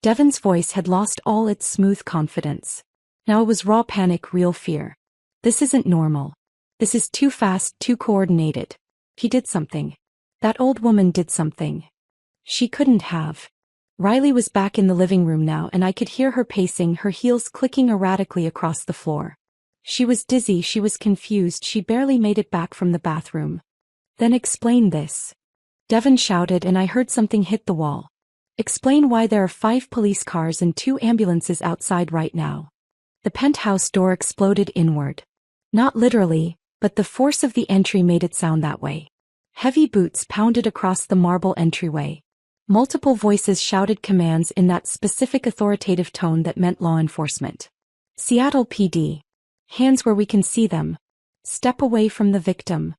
Speaker 2: Devon's voice had lost all its smooth confidence. Now it was raw panic, real fear. This isn't normal. This is too fast, too coordinated. He did something. That old woman did something. She couldn't have. Riley was back in the living room now and I could hear her pacing, her heels clicking erratically across the floor. She was dizzy, she was confused, she barely made it back from the bathroom. Then explain this. Devon shouted and I heard something hit the wall. Explain why there are 5 police cars and 2 ambulances outside right now. The penthouse door exploded inward. Not literally, but the force of the entry made it sound that way. Heavy boots pounded across the marble entryway. Multiple voices shouted commands in that specific authoritative tone that meant law enforcement. Seattle PD. Hands where we can see them. Step away from the victim.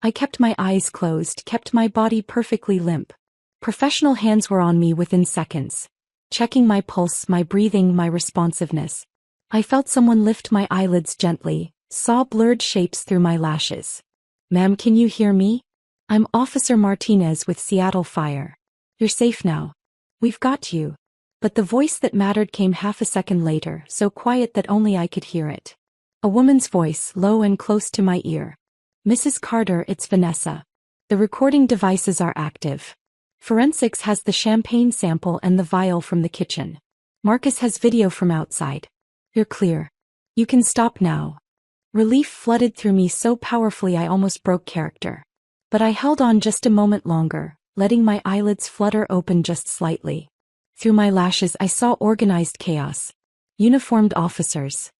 Speaker 2: I kept my eyes closed, kept my body perfectly limp. Professional hands were on me within seconds. Checking my pulse, my breathing, my responsiveness. I felt someone lift my eyelids gently, saw blurred shapes through my lashes. Ma'am, can you hear me? I'm Officer Martinez with Seattle Fire. You're safe now. We've got you. But the voice that mattered came half a second later, so quiet that only I could hear it. A woman's voice, low and close to my ear. Mrs. Carter, it's Vanessa. The recording devices are active. Forensics has the champagne sample and the vial from the kitchen. Marcus has video from outside. You're clear. You can stop now. Relief flooded through me so powerfully I almost broke character. But I held on just a moment longer, letting my eyelids flutter open just slightly. Through my lashes I saw organized chaos. Uniformed officers.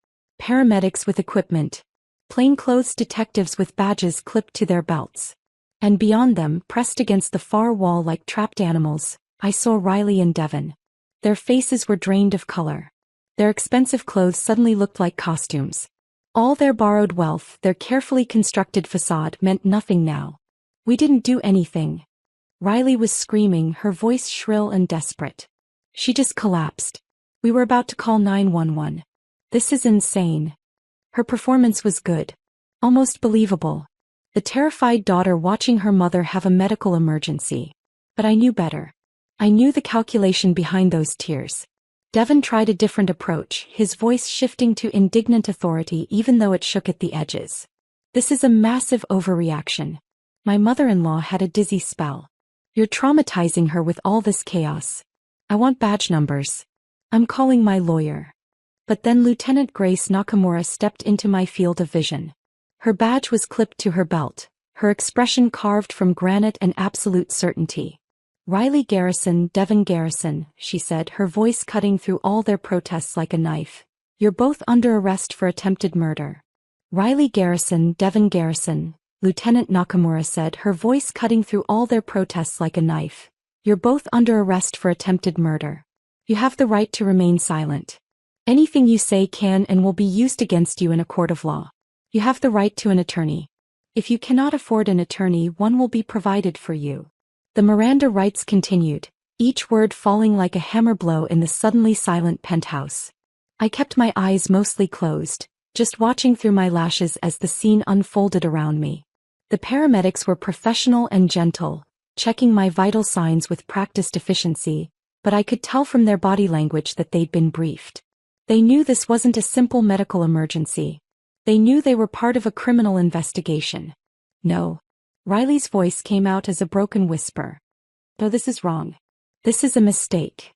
Speaker 2: Paramedics with equipment. Plainclothes detectives with badges clipped to their belts. And beyond them, pressed against the far wall like trapped animals, I saw Riley and Devon. Their faces were drained of color. Their expensive clothes suddenly looked like costumes. All their borrowed wealth, their carefully constructed facade meant nothing now. We didn't do anything. Riley was screaming, her voice shrill and desperate. She just collapsed. We were about to call 911. This is insane. Her performance was good. Almost believable. The terrified daughter watching her mother have a medical emergency. But I knew better. I knew the calculation behind those tears. Devon tried a different approach, his voice shifting to indignant authority even though it shook at the edges. This is a massive overreaction. My mother-in-law had a dizzy spell. You're traumatizing her with all this chaos. I want badge numbers. I'm calling my lawyer. But then Lieutenant Grace Nakamura stepped into my field of vision. Her badge was clipped to her belt, her expression carved from granite and absolute certainty. Riley Garrison, Devon Garrison, she said, her voice cutting through all their protests like a knife. You're both under arrest for attempted murder. Riley Garrison, Devon Garrison, Lieutenant Nakamura said, her voice cutting through all their protests like a knife. You're both under arrest for attempted murder. You have the right to remain silent. Anything you say can and will be used against you in a court of law. You have the right to an attorney. If you cannot afford an attorney, one will be provided for you. The Miranda rights continued, each word falling like a hammer blow in the suddenly silent penthouse. I kept my eyes mostly closed, just watching through my lashes as the scene unfolded around me. The paramedics were professional and gentle, checking my vital signs with practiced efficiency, but I could tell from their body language that they'd been briefed. They knew this wasn't a simple medical emergency. They knew they were part of a criminal investigation. No. Riley's voice came out as a broken whisper. No, this is wrong. This is a mistake.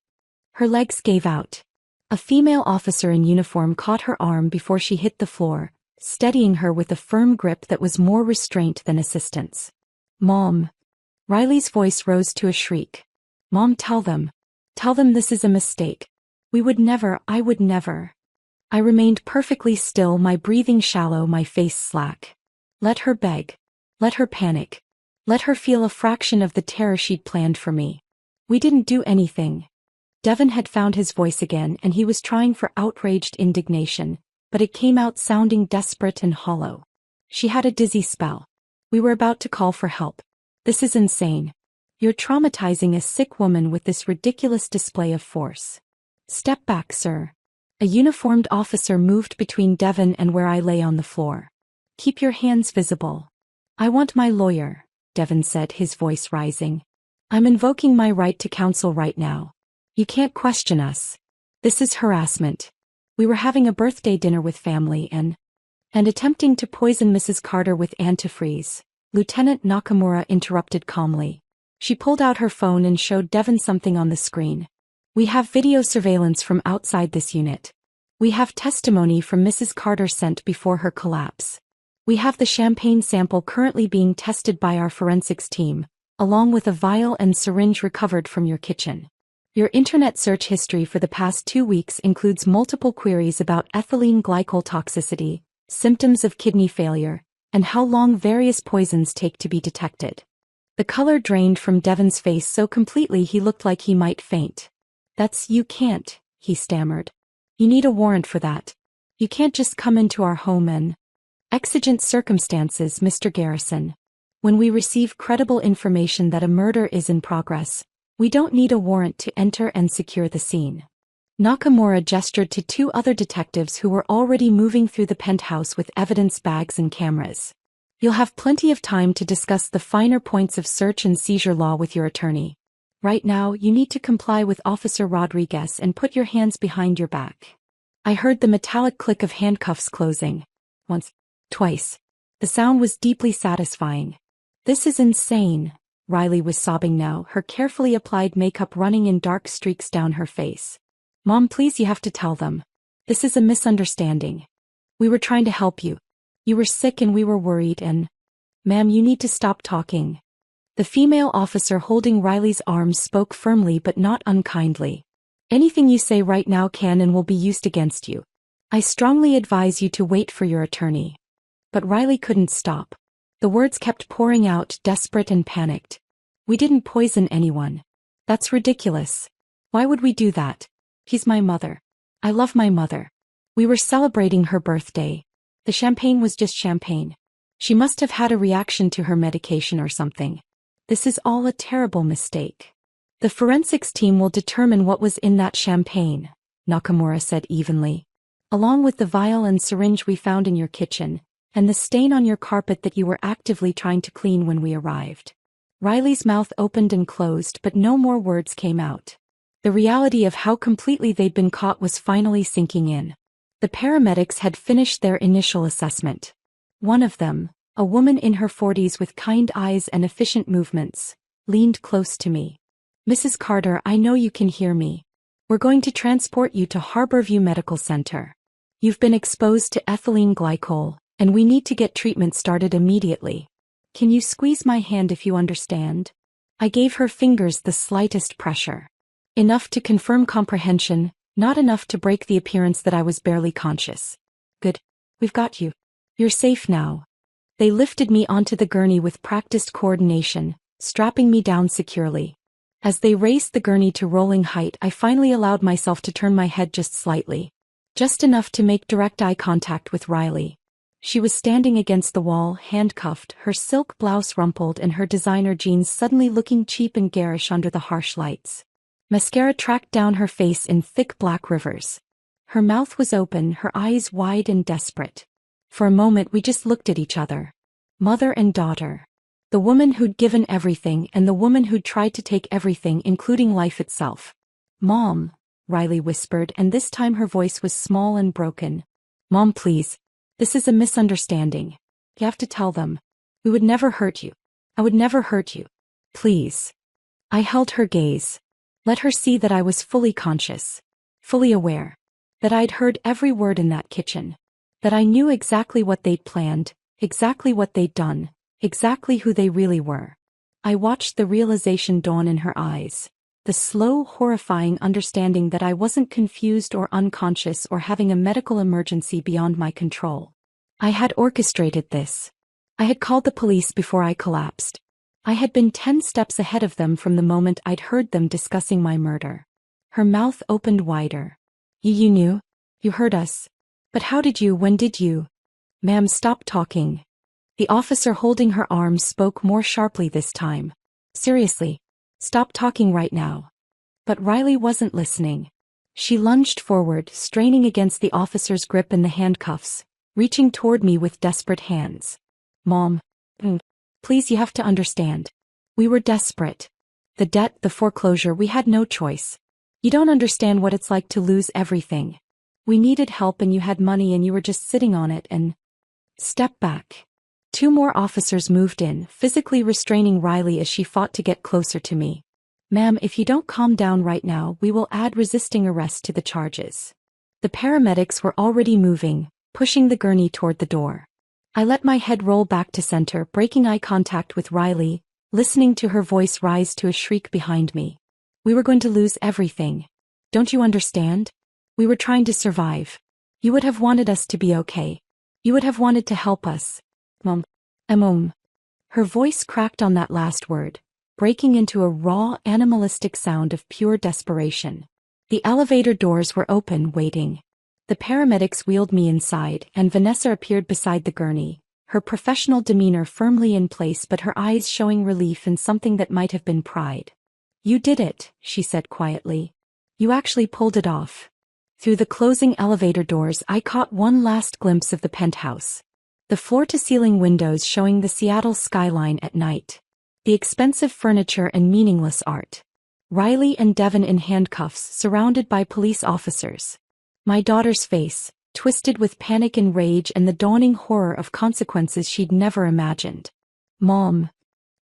Speaker 2: Her legs gave out. A female officer in uniform caught her arm before she hit the floor, steadying her with a firm grip that was more restraint than assistance. Mom. Riley's voice rose to a shriek. Mom, tell them. Tell them this is a mistake. We would never, I would never. I remained perfectly still, my breathing shallow, my face slack. Let her beg. Let her panic. Let her feel a fraction of the terror she'd planned for me. We didn't do anything. Devon had found his voice again and he was trying for outraged indignation, but it came out sounding desperate and hollow. She had a dizzy spell. We were about to call for help. This is insane. You're traumatizing a sick woman with this ridiculous display of force. Step back, sir. A uniformed officer moved between Devon and where I lay on the floor. Keep your hands visible. I want my lawyer, Devon said, his voice rising. I'm invoking my right to counsel right now. You can't question us. This is harassment. We were having a birthday dinner with family and attempting to poison Mrs. Carter with antifreeze. Lieutenant Nakamura interrupted calmly. She pulled out her phone and showed Devon something on the screen. We have video surveillance from outside this unit. We have testimony from Mrs. Carter sent before her collapse. We have the champagne sample currently being tested by our forensics team, along with a vial and syringe recovered from your kitchen. Your internet search history for the past 2 weeks includes multiple queries about ethylene glycol toxicity, symptoms of kidney failure, and how long various poisons take to be detected. The color drained from Devon's face so completely he looked like he might faint. You can't, he stammered. You need a warrant for that. You can't just come into our home and... Exigent circumstances, Mr. Garrison. When we receive credible information that a murder is in progress, we don't need a warrant to enter and secure the scene. Nakamura gestured to 2 other detectives who were already moving through the penthouse with evidence bags and cameras. You'll have plenty of time to discuss the finer points of search and seizure law with your attorney. Right now, you need to comply with Officer Rodriguez and put your hands behind your back. I heard the metallic click of handcuffs closing. Once, twice. The sound was deeply satisfying. This is insane. Riley was sobbing now, her carefully applied makeup running in dark streaks down her face. Mom, please, you have to tell them. This is a misunderstanding. We were trying to help you. You were sick and we were worried and… Ma'am, you need to stop talking. The female officer holding Riley's arms spoke firmly but not unkindly. Anything you say right now can and will be used against you. I strongly advise you to wait for your attorney. But Riley couldn't stop. The words kept pouring out, desperate and panicked. We didn't poison anyone. That's ridiculous. Why would we do that? He's my mother. I love my mother. We were celebrating her birthday. The champagne was just champagne. She must have had a reaction to her medication or something. This is all a terrible mistake. The forensics team will determine what was in that champagne, Nakamura said evenly. Along with the vial and syringe we found in your kitchen, and the stain on your carpet that you were actively trying to clean when we arrived. Riley's mouth opened and closed, but no more words came out. The reality of how completely they'd been caught was finally sinking in. The paramedics had finished their initial assessment. One of them, a woman in her 40s with kind eyes and efficient movements, leaned close to me. Mrs. Carter, I know you can hear me. We're going to transport you to Harborview Medical Center. You've been exposed to ethylene glycol, and we need to get treatment started immediately. Can you squeeze my hand if you understand? I gave her fingers the slightest pressure. Enough to confirm comprehension, not enough to break the appearance that I was barely conscious. Good. We've got you. You're safe now. They lifted me onto the gurney with practiced coordination, strapping me down securely. As they raised the gurney to rolling height, I finally allowed myself to turn my head just slightly. Just enough to make direct eye contact with Riley. She was standing against the wall, handcuffed, her silk blouse rumpled and her designer jeans suddenly looking cheap and garish under the harsh lights. Mascara tracked down her face in thick black rivers. Her mouth was open, her eyes wide and desperate. For a moment we just looked at each other. Mother and daughter. The woman who'd given everything and the woman who'd tried to take everything, including life itself. Mom, Riley whispered, and this time her voice was small and broken. Mom, please. This is a misunderstanding. You have to tell them. We would never hurt you. I would never hurt you. Please. I held her gaze. Let her see that I was fully conscious. Fully aware. That I'd heard every word in that kitchen. That I knew exactly what they'd planned, exactly what they'd done, exactly who they really were. I watched the realization dawn in her eyes. The slow, horrifying understanding that I wasn't confused or unconscious or having a medical emergency beyond my control. I had orchestrated this. I had called the police before I collapsed. I had been 10 steps ahead of them from the moment I'd heard them discussing my murder. Her mouth opened wider. You knew? You heard us. But how did you, when did you? Ma'am, stop talking. The officer holding her arms spoke more sharply this time. Seriously. Stop talking right now. But Riley wasn't listening. She lunged forward, straining against the officer's grip and the handcuffs, reaching toward me with desperate hands. Mom. Please, you have to understand. We were desperate. The debt, the foreclosure, we had no choice. You don't understand what it's like to lose everything. We needed help and you had money and you were just sitting on it and… Step back. 2 more officers moved in, physically restraining Riley as she fought to get closer to me. Ma'am, if you don't calm down right now, we will add resisting arrest to the charges. The paramedics were already moving, pushing the gurney toward the door. I let my head roll back to center, breaking eye contact with Riley, listening to her voice rise to a shriek behind me. We were going to lose everything. Don't you understand? We were trying to survive. You would have wanted us to be okay. You would have wanted to help us. Mom. Her voice cracked on that last word, breaking into a raw, animalistic sound of pure desperation. The elevator doors were open, waiting. The paramedics wheeled me inside, and Vanessa appeared beside the gurney, her professional demeanor firmly in place but her eyes showing relief and something that might have been pride. You did it, she said quietly. You actually pulled it off. Through the closing elevator doors I caught one last glimpse of the penthouse. The floor-to-ceiling windows showing the Seattle skyline at night. The expensive furniture and meaningless art. Riley and Devon in handcuffs, surrounded by police officers. My daughter's face, twisted with panic and rage and the dawning horror of consequences she'd never imagined. Mom.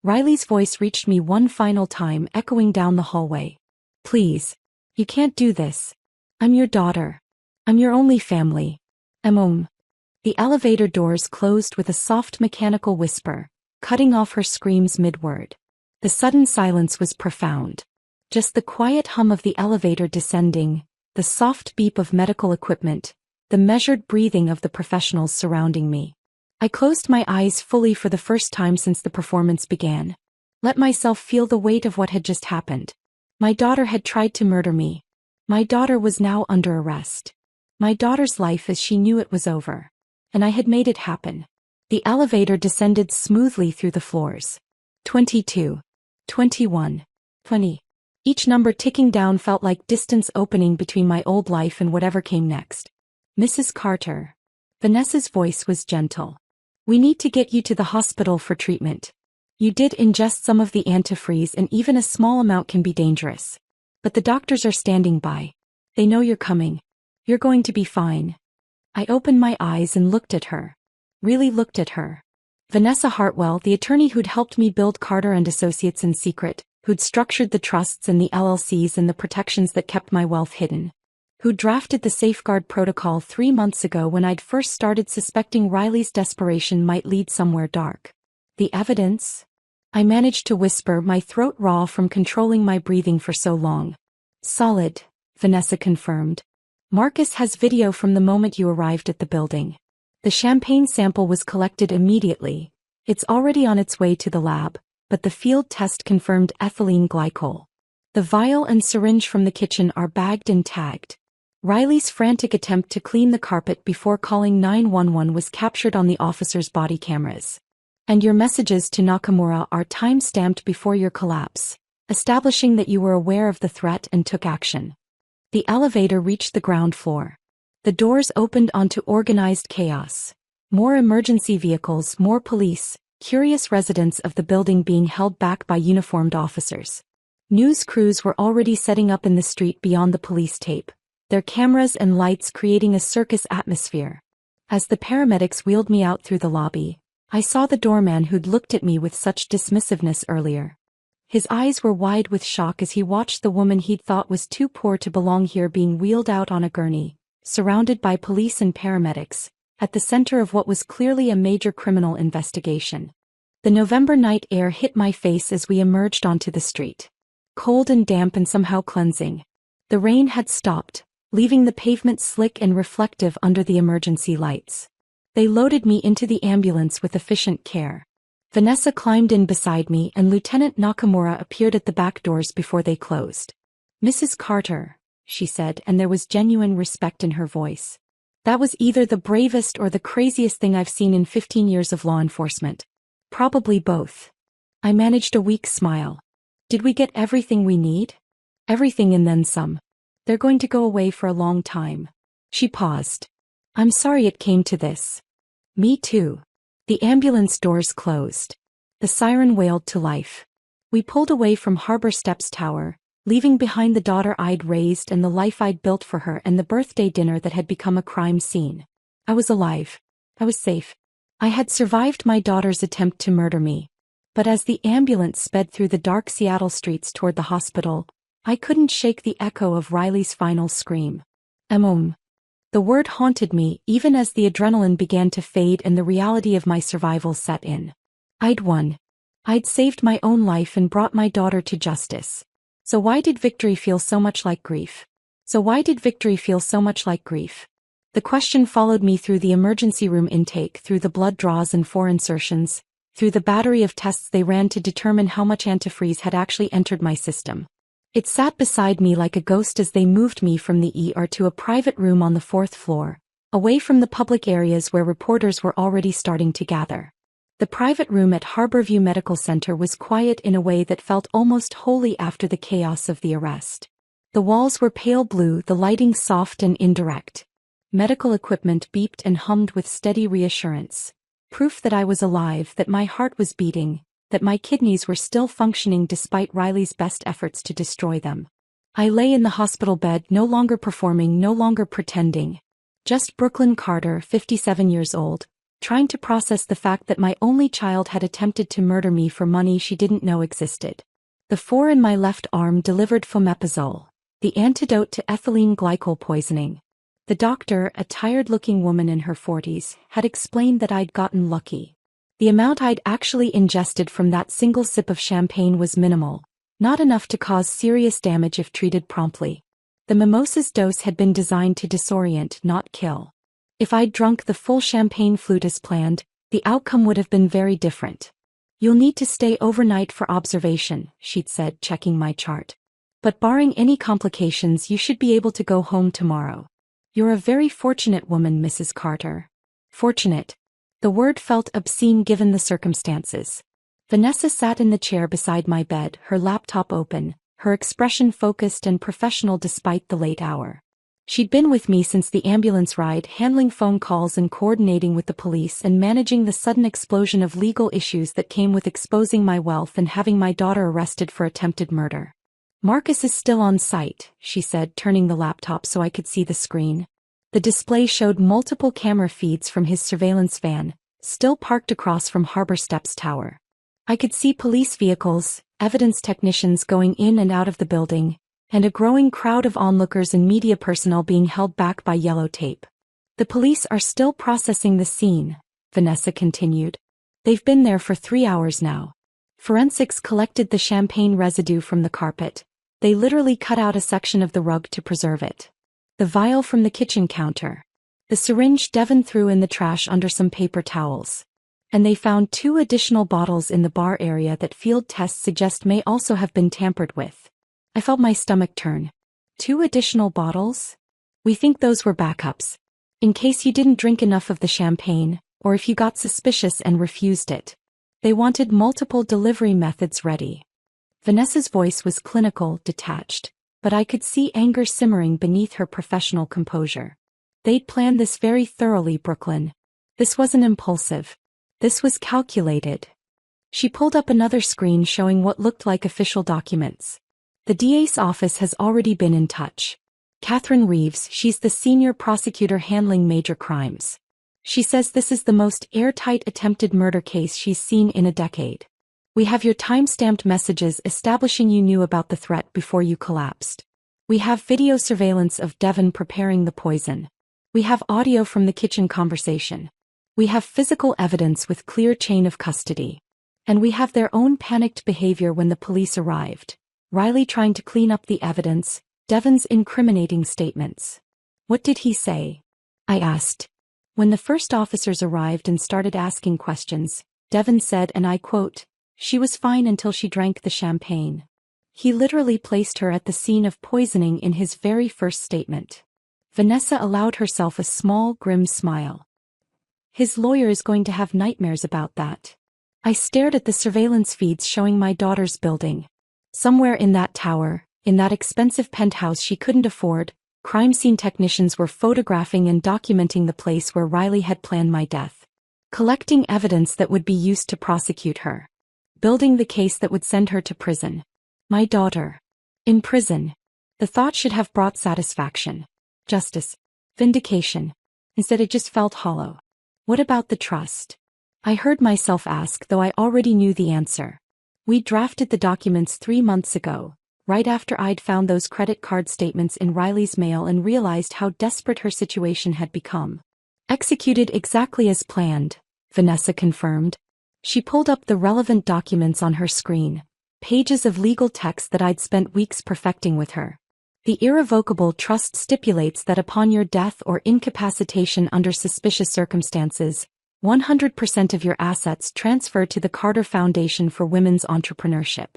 Speaker 2: Riley's voice reached me one final time, echoing down the hallway. Please. You can't do this. I'm your daughter. I'm your only family. The elevator doors closed with a soft mechanical whisper, cutting off her screams mid-word. The sudden silence was profound. Just the quiet hum of the elevator descending, the soft beep of medical equipment, the measured breathing of the professionals surrounding me. I closed my eyes fully for the first time since the performance began. Let myself feel the weight of what had just happened. My daughter had tried to murder me. My daughter was now under arrest. My daughter's life as she knew it was over. And I had made it happen. The elevator descended smoothly through the floors. 22. 21. 20. Each number ticking down felt like distance opening between my old life and whatever came next. Mrs. Carter. Vanessa's voice was gentle. We need to get you to the hospital for treatment. You did ingest some of the antifreeze and even a small amount can be dangerous. But the doctors are standing by. They know you're coming. You're going to be fine. I opened my eyes and looked at her. Really looked at her. Vanessa Hartwell, the attorney who'd helped me build Carter and Associates in secret, who'd structured the trusts and the LLCs and the protections that kept my wealth hidden. Who drafted the safeguard protocol 3 months ago when I'd first started suspecting Riley's desperation might lead somewhere dark. The evidence? I managed to whisper, my throat raw from controlling my breathing for so long. Solid, Vanessa confirmed. Marcus has video from the moment you arrived at the building. The champagne sample was collected immediately. It's already on its way to the lab, but the field test confirmed ethylene glycol. The vial and syringe from the kitchen are bagged and tagged. Riley's frantic attempt to clean the carpet before calling 911 was captured on the officer's body cameras. And your messages to Nakamura are time-stamped before your collapse, establishing that you were aware of the threat and took action. The elevator reached the ground floor. The doors opened onto organized chaos. More emergency vehicles, more police, curious residents of the building being held back by uniformed officers. News crews were already setting up in the street beyond the police tape, their cameras and lights creating a circus atmosphere. As the paramedics wheeled me out through the lobby, I saw the doorman who'd looked at me with such dismissiveness earlier. His eyes were wide with shock as he watched the woman he'd thought was too poor to belong here being wheeled out on a gurney, surrounded by police and paramedics, at the center of what was clearly a major criminal investigation. The November night air hit my face as we emerged onto the street. Cold and damp and somehow cleansing. The rain had stopped, leaving the pavement slick and reflective under the emergency lights. They loaded me into the ambulance with efficient care. Vanessa climbed in beside me and Lieutenant Nakamura appeared at the back doors before they closed. Mrs. Carter, she said, and there was genuine respect in her voice. That was either the bravest or the craziest thing I've seen in 15 years of law enforcement. Probably both. I managed a weak smile. Did we get everything we need? Everything and then some. They're going to go away for a long time. She paused. I'm sorry it came to this. Me too. The ambulance doors closed. The siren wailed to life. We pulled away from Harbor Steps Tower, leaving behind the daughter I'd raised and the life I'd built for her and the birthday dinner that had become a crime scene. I was alive. I was safe. I had survived my daughter's attempt to murder me. But as the ambulance sped through the dark Seattle streets toward the hospital, I couldn't shake the echo of Riley's final scream. The word haunted me even as the adrenaline began to fade and the reality of my survival set in. I'd won. I'd saved my own life and brought my daughter to justice. So why did victory feel so much like grief? The question followed me through the emergency room intake, through the blood draws and 4 insertions, through the battery of tests they ran to determine how much antifreeze had actually entered my system. It sat beside me like a ghost as they moved me from the ER to a private room on the 4th floor, away from the public areas where reporters were already starting to gather. The private room at Harborview Medical Center was quiet in a way that felt almost holy after the chaos of the arrest. The walls were pale blue, the lighting soft and indirect. Medical equipment beeped and hummed with steady reassurance. Proof that I was alive, that my heart was beating, that my kidneys were still functioning despite Riley's best efforts to destroy them. I lay in the hospital bed, no longer performing, no longer pretending. Just Brooklyn Carter, 57 years old, trying to process the fact that my only child had attempted to murder me for money she didn't know existed. The 4 in my left arm delivered fomepizole, the antidote to ethylene glycol poisoning. The doctor, a tired-looking woman in her 40s, had explained that I'd gotten lucky. The amount I'd actually ingested from that single sip of champagne was minimal, not enough to cause serious damage if treated promptly. The mimosa's dose had been designed to disorient, not kill. If I'd drunk the full champagne flute as planned, the outcome would have been very different. "You'll need to stay overnight for observation," she'd said, checking my chart. "But barring any complications, you should be able to go home tomorrow. You're a very fortunate woman, Mrs. Carter." Fortunate. The word felt obscene given the circumstances. Vanessa sat in the chair beside my bed, her laptop open, her expression focused and professional despite the late hour. She'd been with me since the ambulance ride, handling phone calls and coordinating with the police and managing the sudden explosion of legal issues that came with exposing my wealth and having my daughter arrested for attempted murder. "Marcus is still on site," she said, turning the laptop so I could see the screen. The display showed multiple camera feeds from his surveillance van, still parked across from Harbor Steps Tower. I could see police vehicles, evidence technicians going in and out of the building, and a growing crowd of onlookers and media personnel being held back by yellow tape. "The police are still processing the scene," Vanessa continued. "They've been there for 3 hours now. Forensics collected the champagne residue from the carpet. They literally cut out a section of the rug to preserve it. The vial from the kitchen counter. The syringe Devon threw in the trash under some paper towels. And they found 2 additional bottles in the bar area that field tests suggest may also have been tampered with." I felt my stomach turn. 2 additional bottles? "We think those were backups. In case you didn't drink enough of the champagne, or if you got suspicious and refused it. They wanted multiple delivery methods ready." Vanessa's voice was clinical, detached, but I could see anger simmering beneath her professional composure. "They'd planned this very thoroughly, Brooklyn. This wasn't impulsive. This was calculated." She pulled up another screen showing what looked like official documents. "The DA's office has already been in touch. Catherine Reeves, she's the senior prosecutor handling major crimes. She says this is the most airtight attempted murder case she's seen in a decade. We have your time-stamped messages establishing you knew about the threat before you collapsed. We have video surveillance of Devon preparing the poison. We have audio from the kitchen conversation. We have physical evidence with clear chain of custody. And we have their own panicked behavior when the police arrived. Riley trying to clean up the evidence, Devon's incriminating statements." "What did he say?" I asked. When the first officers arrived and started asking questions, Devon said, and I quote, "She was fine until she drank the champagne." He literally placed her at the scene of poisoning in his very first statement. Vanessa allowed herself a small, grim smile. "His lawyer is going to have nightmares about that." I stared at the surveillance feeds showing my daughter's building. Somewhere in that tower, in that expensive penthouse she couldn't afford, crime scene technicians were photographing and documenting the place where Riley had planned my death. Collecting evidence that would be used to prosecute her. Building the case that would send her to prison. My daughter. In prison. The thought should have brought satisfaction. Justice. Vindication. Instead it just felt hollow. What about the trust? I heard myself ask, though I already knew the answer. We drafted the documents 3 months ago, right after I'd found those credit card statements in Riley's mail and realized how desperate her situation had become. Executed exactly as planned, Vanessa confirmed. She pulled up the relevant documents on her screen, pages of legal text that I'd spent weeks perfecting with her. The irrevocable trust stipulates that upon your death or incapacitation under suspicious circumstances, 100% of your assets transfer to the Carter Foundation for Women's Entrepreneurship.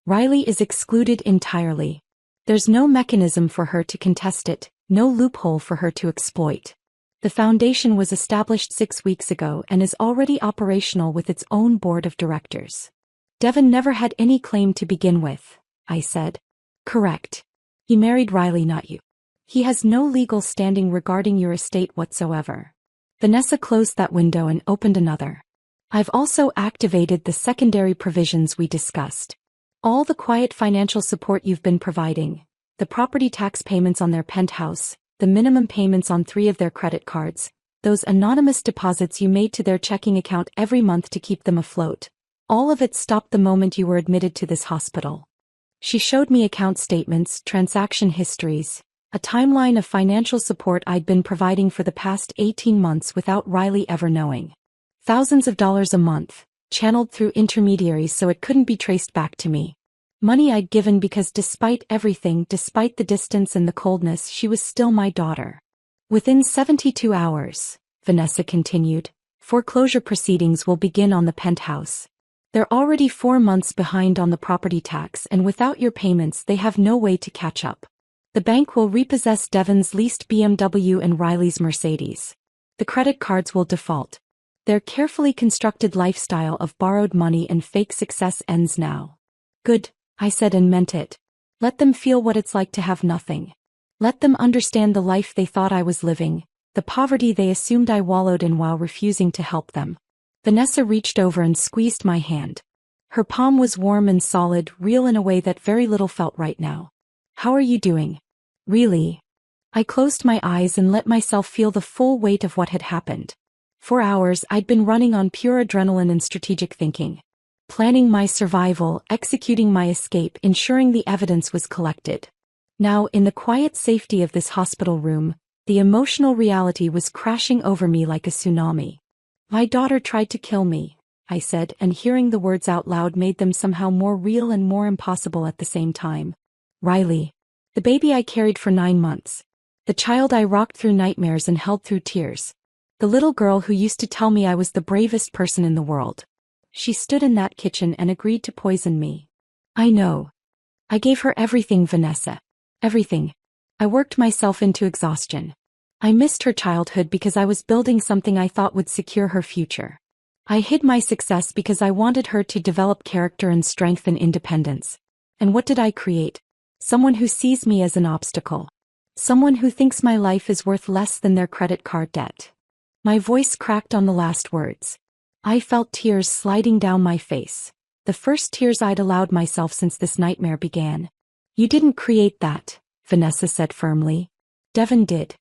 Speaker 2: Riley is excluded entirely. There's no mechanism for her to contest it, no loophole for her to exploit. The foundation was established 6 weeks ago and is already operational with its own board of directors. Devon never had any claim to begin with, I said. Correct. He married Riley, not you. He has no legal standing regarding your estate whatsoever. Vanessa closed that window and opened another. I've also activated the secondary provisions we discussed. All the quiet financial support you've been providing, the property tax payments on their penthouse, the minimum payments on 3 of their credit cards, Those anonymous deposits you made to their checking account every month to keep them afloat. All of it stopped the moment you were admitted to this hospital. She showed me account statements, transaction histories, a timeline of financial support I'd been providing for the past 18 months without Riley ever knowing. Thousands of dollars a month, channeled through intermediaries so it couldn't be traced back to me. Money I'd given because despite everything, despite the distance and the coldness, she was still my daughter. Within 72 hours, Vanessa continued, foreclosure proceedings will begin on the penthouse. They're already 4 months behind on the property tax, and without your payments they have no way to catch up. The bank will repossess Devon's leased BMW and Riley's Mercedes. The credit cards will default. Their carefully constructed lifestyle of borrowed money and fake success ends now. Good, I said and meant it. Let them feel what it's like to have nothing. Let them understand the life they thought I was living, the poverty they assumed I wallowed in while refusing to help them. Vanessa reached over and squeezed my hand. Her palm was warm and solid, real in a way that very little felt right now. How are you doing? Really? I closed my eyes and let myself feel the full weight of what had happened. For hours I'd been running on pure adrenaline and strategic thinking. Planning my survival, executing my escape, ensuring the evidence was collected. Now, in the quiet safety of this hospital room, the emotional reality was crashing over me like a tsunami. My daughter tried to kill me, I said, and hearing the words out loud made them somehow more real and more impossible at the same time. Riley. The baby I carried for 9 months. The child I rocked through nightmares and held through tears. The little girl who used to tell me I was the bravest person in the world. She stood in that kitchen and agreed to poison me. I know. I gave her everything, Vanessa. Everything. I worked myself into exhaustion. I missed her childhood because I was building something I thought would secure her future. I hid my success because I wanted her to develop character and strength and independence. And what did I create? Someone who sees me as an obstacle. Someone who thinks my life is worth less than their credit card debt. My voice cracked on the last words. I felt tears sliding down my face. The first tears I'd allowed myself since this nightmare began. You didn't create that, Vanessa said firmly. Devon did.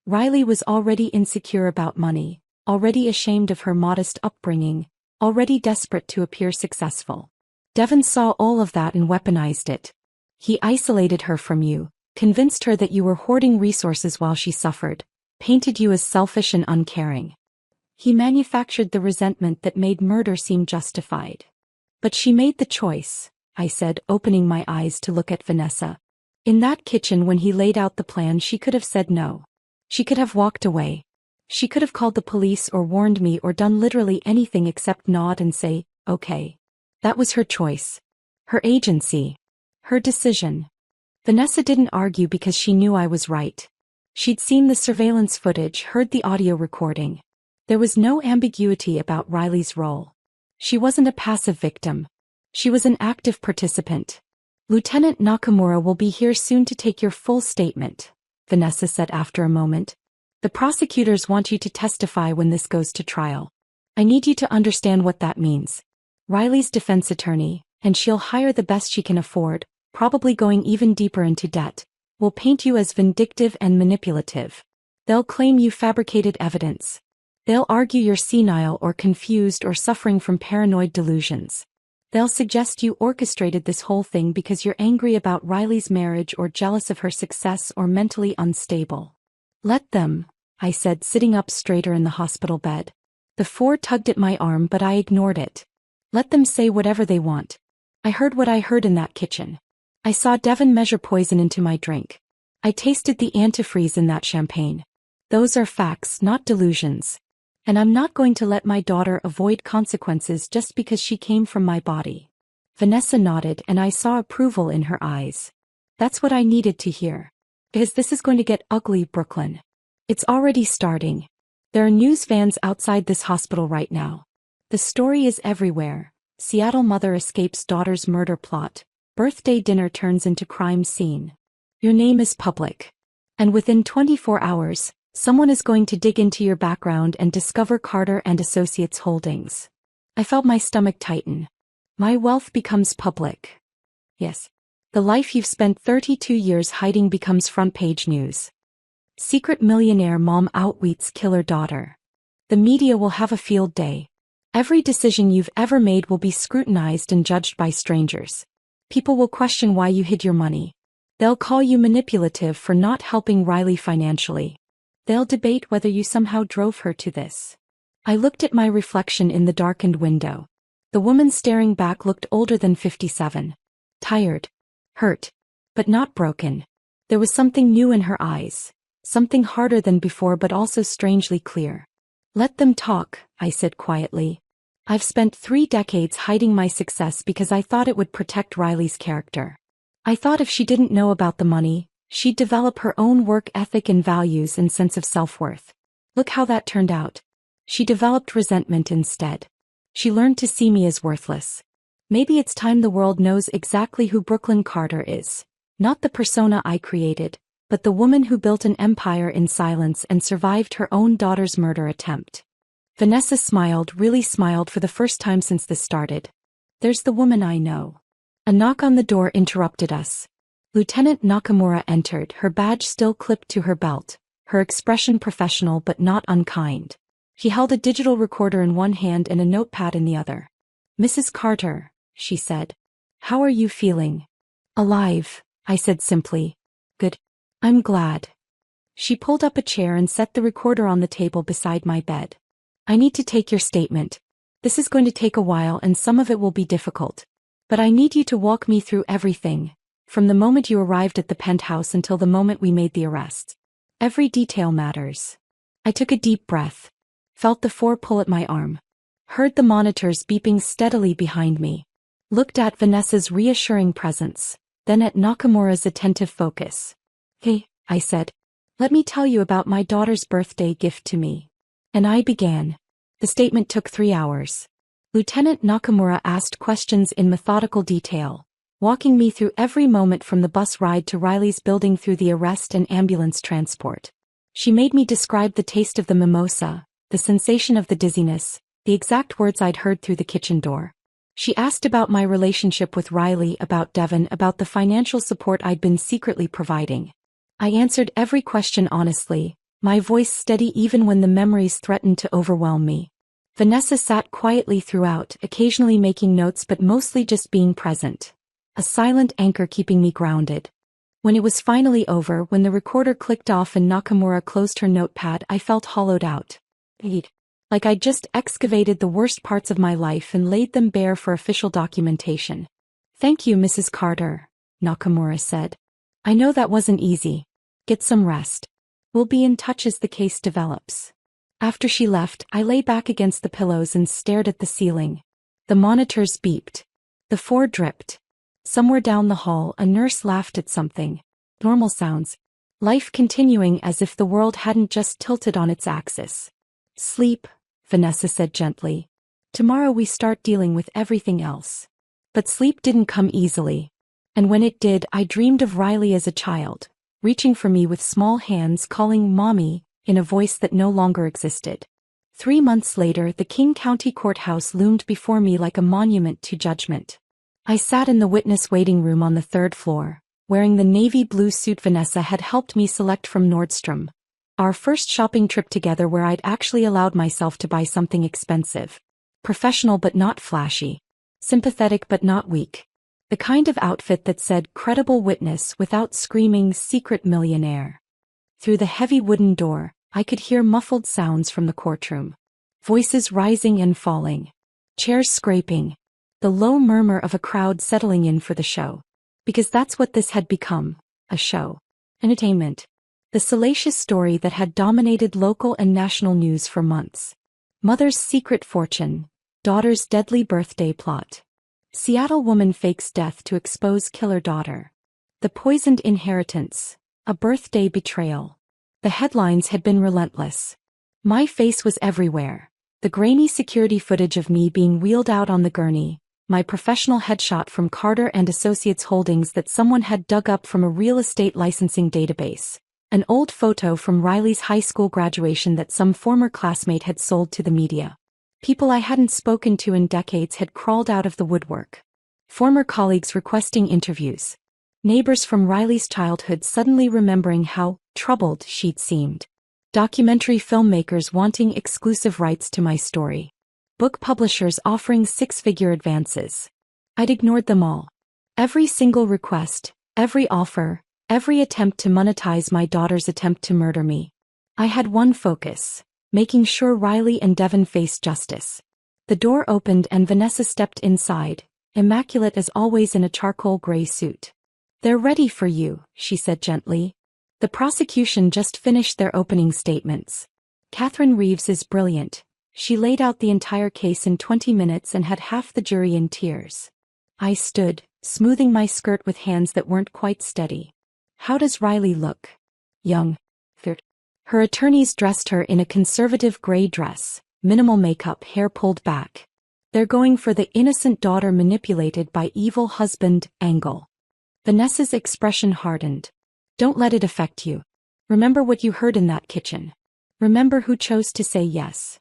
Speaker 2: Riley was already insecure about money, already ashamed of her modest upbringing, already desperate to appear successful. Devon saw all of that and weaponized it. He isolated her from you, convinced her that you were hoarding resources while she suffered, painted you as selfish and uncaring. He manufactured the resentment that made murder seem justified. But she made the choice, I said, opening my eyes to look at Vanessa. In that kitchen when he laid out the plan, she could have said no. She could have walked away. She could have called the police or warned me or done literally anything except nod and say, okay. That was her choice. Her agency. Her decision. Vanessa didn't argue because she knew I was right. She'd seen the surveillance footage, heard the audio recording. There was no ambiguity about Riley's role. She wasn't a passive victim. She was an active participant. Lieutenant Nakamura will be here soon to take your full statement, Vanessa said after a moment. The prosecutors want you to testify when this goes to trial. I need you to understand what that means. Riley's defense attorney, and she'll hire the best she can afford, probably going even deeper into debt, will paint you as vindictive and manipulative. They'll claim you fabricated evidence. They'll argue you're senile or confused or suffering from paranoid delusions. They'll suggest you orchestrated this whole thing because you're angry about Riley's marriage or jealous of her success or mentally unstable. Let them, I said, sitting up straighter in the hospital bed. The 4 tugged at my arm, but I ignored it. Let them say whatever they want. I heard what I heard in that kitchen. I saw Devon measure poison into my drink. I tasted the antifreeze in that champagne. Those are facts, not delusions. And I'm not going to let my daughter avoid consequences just because she came from my body. Vanessa nodded and I saw approval in her eyes. That's what I needed to hear. Because this is going to get ugly, Brooklyn. It's already starting. There are news vans outside this hospital right now. The story is everywhere. Seattle mother escapes daughter's murder plot. Birthday dinner turns into crime scene. Your name is public. And within 24 hours, someone is going to dig into your background and discover Carter and Associates holdings. I felt my stomach tighten. My wealth becomes public. Yes. The life you've spent 32 years hiding becomes front-page news. Secret millionaire mom outwits killer daughter. The media will have a field day. Every decision you've ever made will be scrutinized and judged by strangers. People will question why you hid your money. They'll call you manipulative for not helping Riley financially. They'll debate whether you somehow drove her to this. I looked at my reflection in the darkened window. The woman staring back looked older than 57. Tired. Hurt. But not broken. There was something new in her eyes. Something harder than before but also strangely clear. Let them talk, I said quietly. I've spent 3 decades hiding my success because I thought it would protect Riley's character. I thought if she didn't know about the money, she'd develop her own work ethic and values and sense of self-worth. Look how that turned out. She developed resentment instead. She learned to see me as worthless. Maybe it's time the world knows exactly who Brooklyn Carter is. Not the persona I created, but the woman who built an empire in silence and survived her own daughter's murder attempt. Vanessa smiled, really smiled for the first time since this started. There's the woman I know. A knock on the door interrupted us. Lieutenant Nakamura entered, her badge still clipped to her belt, her expression professional but not unkind. She held a digital recorder in one hand and a notepad in the other. Mrs. Carter, she said. How are you feeling? Alive, I said simply. Good. I'm glad. She pulled up a chair and set the recorder on the table beside my bed. I need to take your statement. This is going to take a while and some of it will be difficult. But I need you to walk me through everything, from the moment you arrived at the penthouse until the moment we made the arrest. Every detail matters. I took a deep breath, felt the 4 pull at my arm, heard the monitors beeping steadily behind me, looked at Vanessa's reassuring presence, then at Nakamura's attentive focus. Hey, I said. Let me tell you about my daughter's birthday gift to me. And I began. The statement took 3 hours. Lieutenant Nakamura asked questions in methodical detail, walking me through every moment from the bus ride to Riley's building through the arrest and ambulance transport. She made me describe the taste of the mimosa, the sensation of the dizziness, the exact words I'd heard through the kitchen door. She asked about my relationship with Riley, about Devon, about the financial support I'd been secretly providing. I answered every question honestly, my voice steady even when the memories threatened to overwhelm me. Vanessa sat quietly throughout, occasionally making notes but mostly just being present. A silent anchor keeping me grounded. When it was finally over, when the recorder clicked off and Nakamura closed her notepad, I felt hollowed out. Like I'd just excavated the worst parts of my life and laid them bare for official documentation. Thank you, Mrs. Carter, Nakamura said. I know that wasn't easy. Get some rest. We'll be in touch as the case develops. After she left, I lay back against the pillows and stared at the ceiling. The monitors beeped. The 4 dripped. Somewhere down the hall, a nurse laughed at something. Normal sounds. Life continuing as if the world hadn't just tilted on its axis. Sleep, Vanessa said gently. Tomorrow we start dealing with everything else. But sleep didn't come easily. And when it did, I dreamed of Riley as a child, reaching for me with small hands, calling Mommy, in a voice that no longer existed. 3 months later, the King County Courthouse loomed before me like a monument to judgment. I sat in the witness waiting room on the 3rd floor, wearing the navy blue suit Vanessa had helped me select from Nordstrom. Our first shopping trip together where I'd actually allowed myself to buy something expensive. Professional but not flashy. Sympathetic but not weak. The kind of outfit that said credible witness without screaming secret millionaire. Through the heavy wooden door, I could hear muffled sounds from the courtroom. Voices rising and falling. Chairs scraping. The low murmur of a crowd settling in for the show. Because that's what this had become, a show. Entertainment. The salacious story that had dominated local and national news for months. Mother's secret fortune. Daughter's deadly birthday plot. Seattle woman fakes death to expose killer daughter. The poisoned inheritance. A birthday betrayal. The headlines had been relentless. My face was everywhere. The grainy security footage of me being wheeled out on the gurney. My professional headshot from Carter and Associates Holdings that someone had dug up from a real estate licensing database. An old photo from Riley's high school graduation that some former classmate had sold to the media. People I hadn't spoken to in decades had crawled out of the woodwork. Former colleagues requesting interviews. Neighbors from Riley's childhood suddenly remembering how troubled sheet seemed. Documentary filmmakers wanting exclusive rights to my story. Book publishers offering six-figure advances. I'd ignored them all. Every single request, every offer, every attempt to monetize my daughter's attempt to murder me. I had one focus: making sure Riley and Devon faced justice. The door opened and Vanessa stepped inside, immaculate as always in a charcoal gray suit. "They're ready for you," she said gently. The prosecution just finished their opening statements. Catherine Reeves is brilliant. She laid out the entire case in 20 minutes and had half the jury in tears. I stood, smoothing my skirt with hands that weren't quite steady. "How does Riley look?" "Young." Her attorneys dressed her in a conservative gray dress, minimal makeup, hair pulled back. "They're going for the innocent daughter manipulated by evil husband angle." Vanessa's expression hardened. "Don't let it affect you. Remember what you heard in that kitchen. Remember who chose to say yes."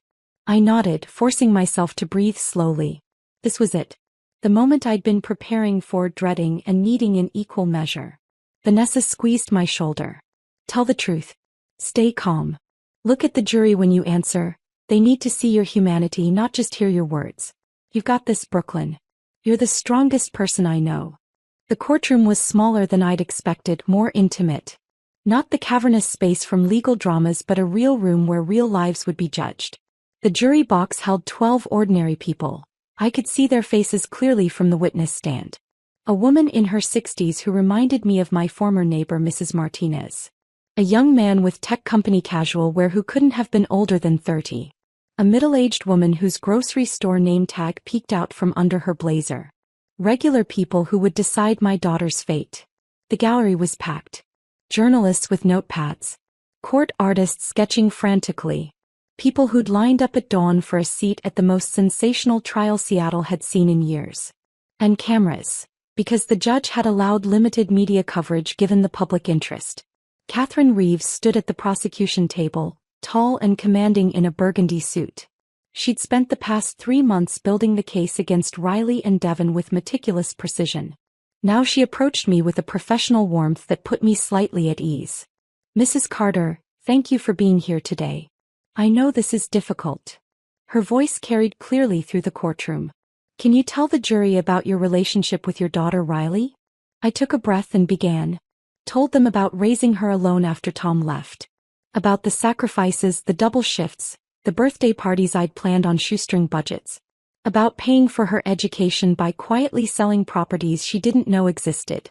Speaker 2: I nodded, forcing myself to breathe slowly. This was it. The moment I'd been preparing for, dreading, and needing in equal measure. Vanessa squeezed my shoulder. "Tell the truth. Stay calm. Look at the jury when you answer. They need to see your humanity, not just hear your words. You've got this, Brooklyn. You're the strongest person I know." The courtroom was smaller than I'd expected, more intimate. Not the cavernous space from legal dramas, but a real room where real lives would be judged. The jury box held 12 ordinary people. I could see their faces clearly from the witness stand. A woman in her 60s who reminded me of my former neighbor, Mrs. Martinez. A young man with tech company casual wear who couldn't have been older than 30. A middle-aged woman whose grocery store name tag peeked out from under her blazer. Regular people who would decide my daughter's fate. The gallery was packed. Journalists with notepads. Court artists sketching frantically. People who'd lined up at dawn for a seat at the most sensational trial Seattle had seen in years. And cameras, because the judge had allowed limited media coverage given the public interest. Catherine Reeves stood at the prosecution table, tall and commanding in a burgundy suit. She'd spent the past 3 months building the case against Riley and Devon with meticulous precision. Now she approached me with a professional warmth that put me slightly at ease. "Mrs. Carter, thank you for being here today. I know this is difficult." Her voice carried clearly through the courtroom. "Can you tell the jury about your relationship with your daughter Riley?" I took a breath and began. Told them about raising her alone after Tom left. About the sacrifices, the double shifts, the birthday parties I'd planned on shoestring budgets. About paying for her education by quietly selling properties she didn't know existed.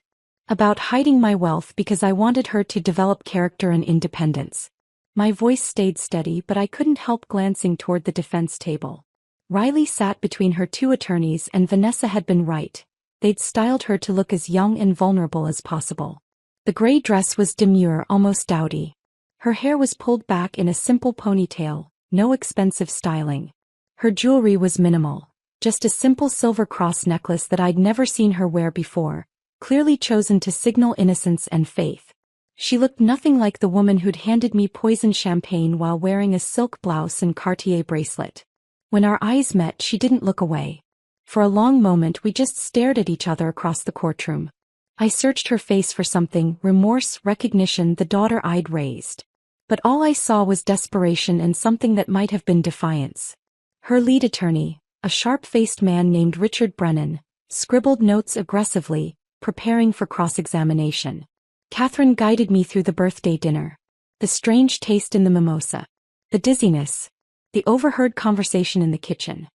Speaker 2: About hiding my wealth because I wanted her to develop character and independence. My voice stayed steady, but I couldn't help glancing toward the defense table. Riley sat between her two attorneys, and Vanessa had been right. They'd styled her to look as young and vulnerable as possible. The gray dress was demure, almost dowdy. Her hair was pulled back in a simple ponytail, no expensive styling. Her jewelry was minimal, just a simple silver cross necklace that I'd never seen her wear before, clearly chosen to signal innocence and faith. She looked nothing like the woman who'd handed me poisoned champagne while wearing a silk blouse and Cartier bracelet. When our eyes met, she didn't look away. For a long moment we just stared at each other across the courtroom. I searched her face for something, remorse, recognition, the daughter I'd raised. But all I saw was desperation and something that might have been defiance. Her lead attorney, a sharp-faced man named Richard Brennan, scribbled notes aggressively, preparing for cross-examination. Catherine guided me through the birthday dinner. The strange taste in the mimosa. The dizziness. The overheard conversation in the kitchen.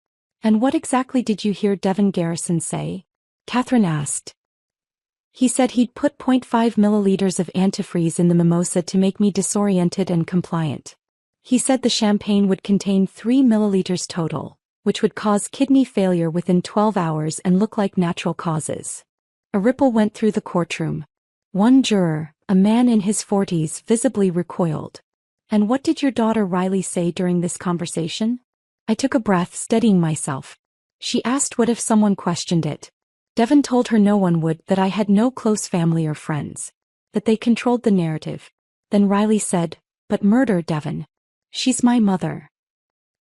Speaker 2: "And what exactly did you hear Devon Garrison say?" Catherine asked. "He said he'd put 0.5 milliliters of antifreeze in the mimosa to make me disoriented and compliant. He said the champagne would contain 3 milliliters total, which would cause kidney failure within 12 hours and look like natural causes." A ripple went through the courtroom. One juror, a man in his 40s, visibly recoiled. "And what did your daughter Riley say during this conversation?" I took a breath, steadying myself. She asked what if someone questioned it. Devon told her no one would, that I had no close family or friends. That they controlled the narrative. Then Riley said, "But murder, Devon. She's my mother."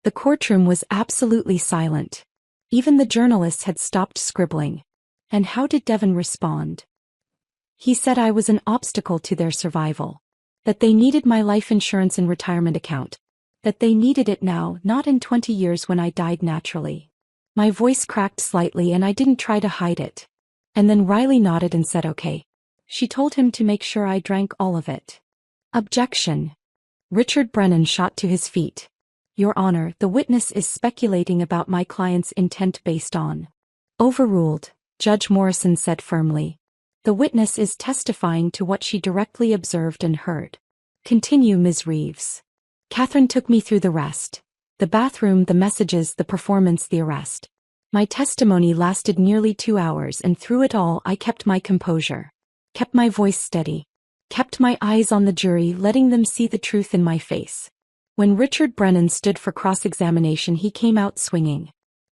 Speaker 2: The courtroom was absolutely silent. Even the journalists had stopped scribbling. And how did Devon respond? He said I was an obstacle to their survival. That they needed my life insurance and retirement account. That they needed it now, not in 20 years when I died naturally. My voice cracked slightly and I didn't try to hide it. And then Riley nodded and said okay. She told him to make sure I drank all of it. Objection. Richard Brennan shot to his feet. Your Honor, the witness is speculating about my client's intent based on. Overruled, Judge Morrison said firmly. The witness is testifying to what she directly observed and heard. Continue, Ms. Reeves. Catherine took me through the rest. The bathroom, the messages, the performance, the arrest. My testimony lasted nearly 2 hours and through it all I kept my composure. Kept my voice steady. Kept my eyes on the jury, letting them see the truth in my face. When Richard Brennan stood for cross-examination, he came out swinging.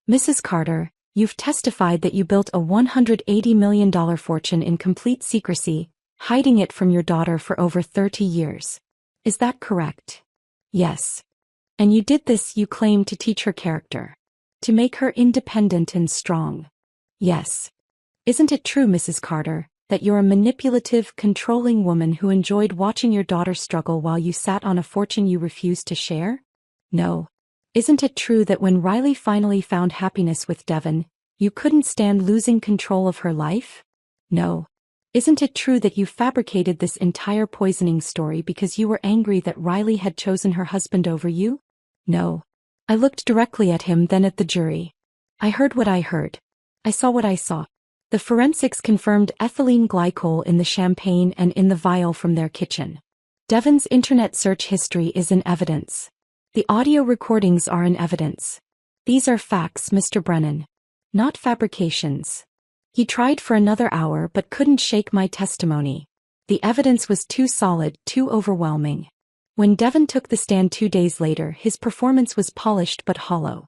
Speaker 2: Mrs. Carter, you've testified that you built a $180 million fortune in complete secrecy, hiding it from your daughter for over 30 years. Is that correct? Yes. And you did this, you claim, to teach her character. To make her independent and strong. Yes. Isn't it true, Mrs. Carter, that you're a manipulative, controlling woman who enjoyed watching your daughter struggle while you sat on a fortune you refused to share? No. Isn't it true that when Riley finally found happiness with Devon, you couldn't stand losing control of her life? No. Isn't it true that you fabricated this entire poisoning story because you were angry that Riley had chosen her husband over you? No. I looked directly at him, then at the jury. I heard what I heard. I saw what I saw. The forensics confirmed ethylene glycol in the champagne and in the vial from their kitchen. Devon's internet search history is in evidence. The audio recordings are in evidence. These are facts, Mr. Brennan. Not fabrications. He tried for another hour but couldn't shake my testimony. The evidence was too solid, too overwhelming. When Devon took the stand 2 days later, his performance was polished but hollow.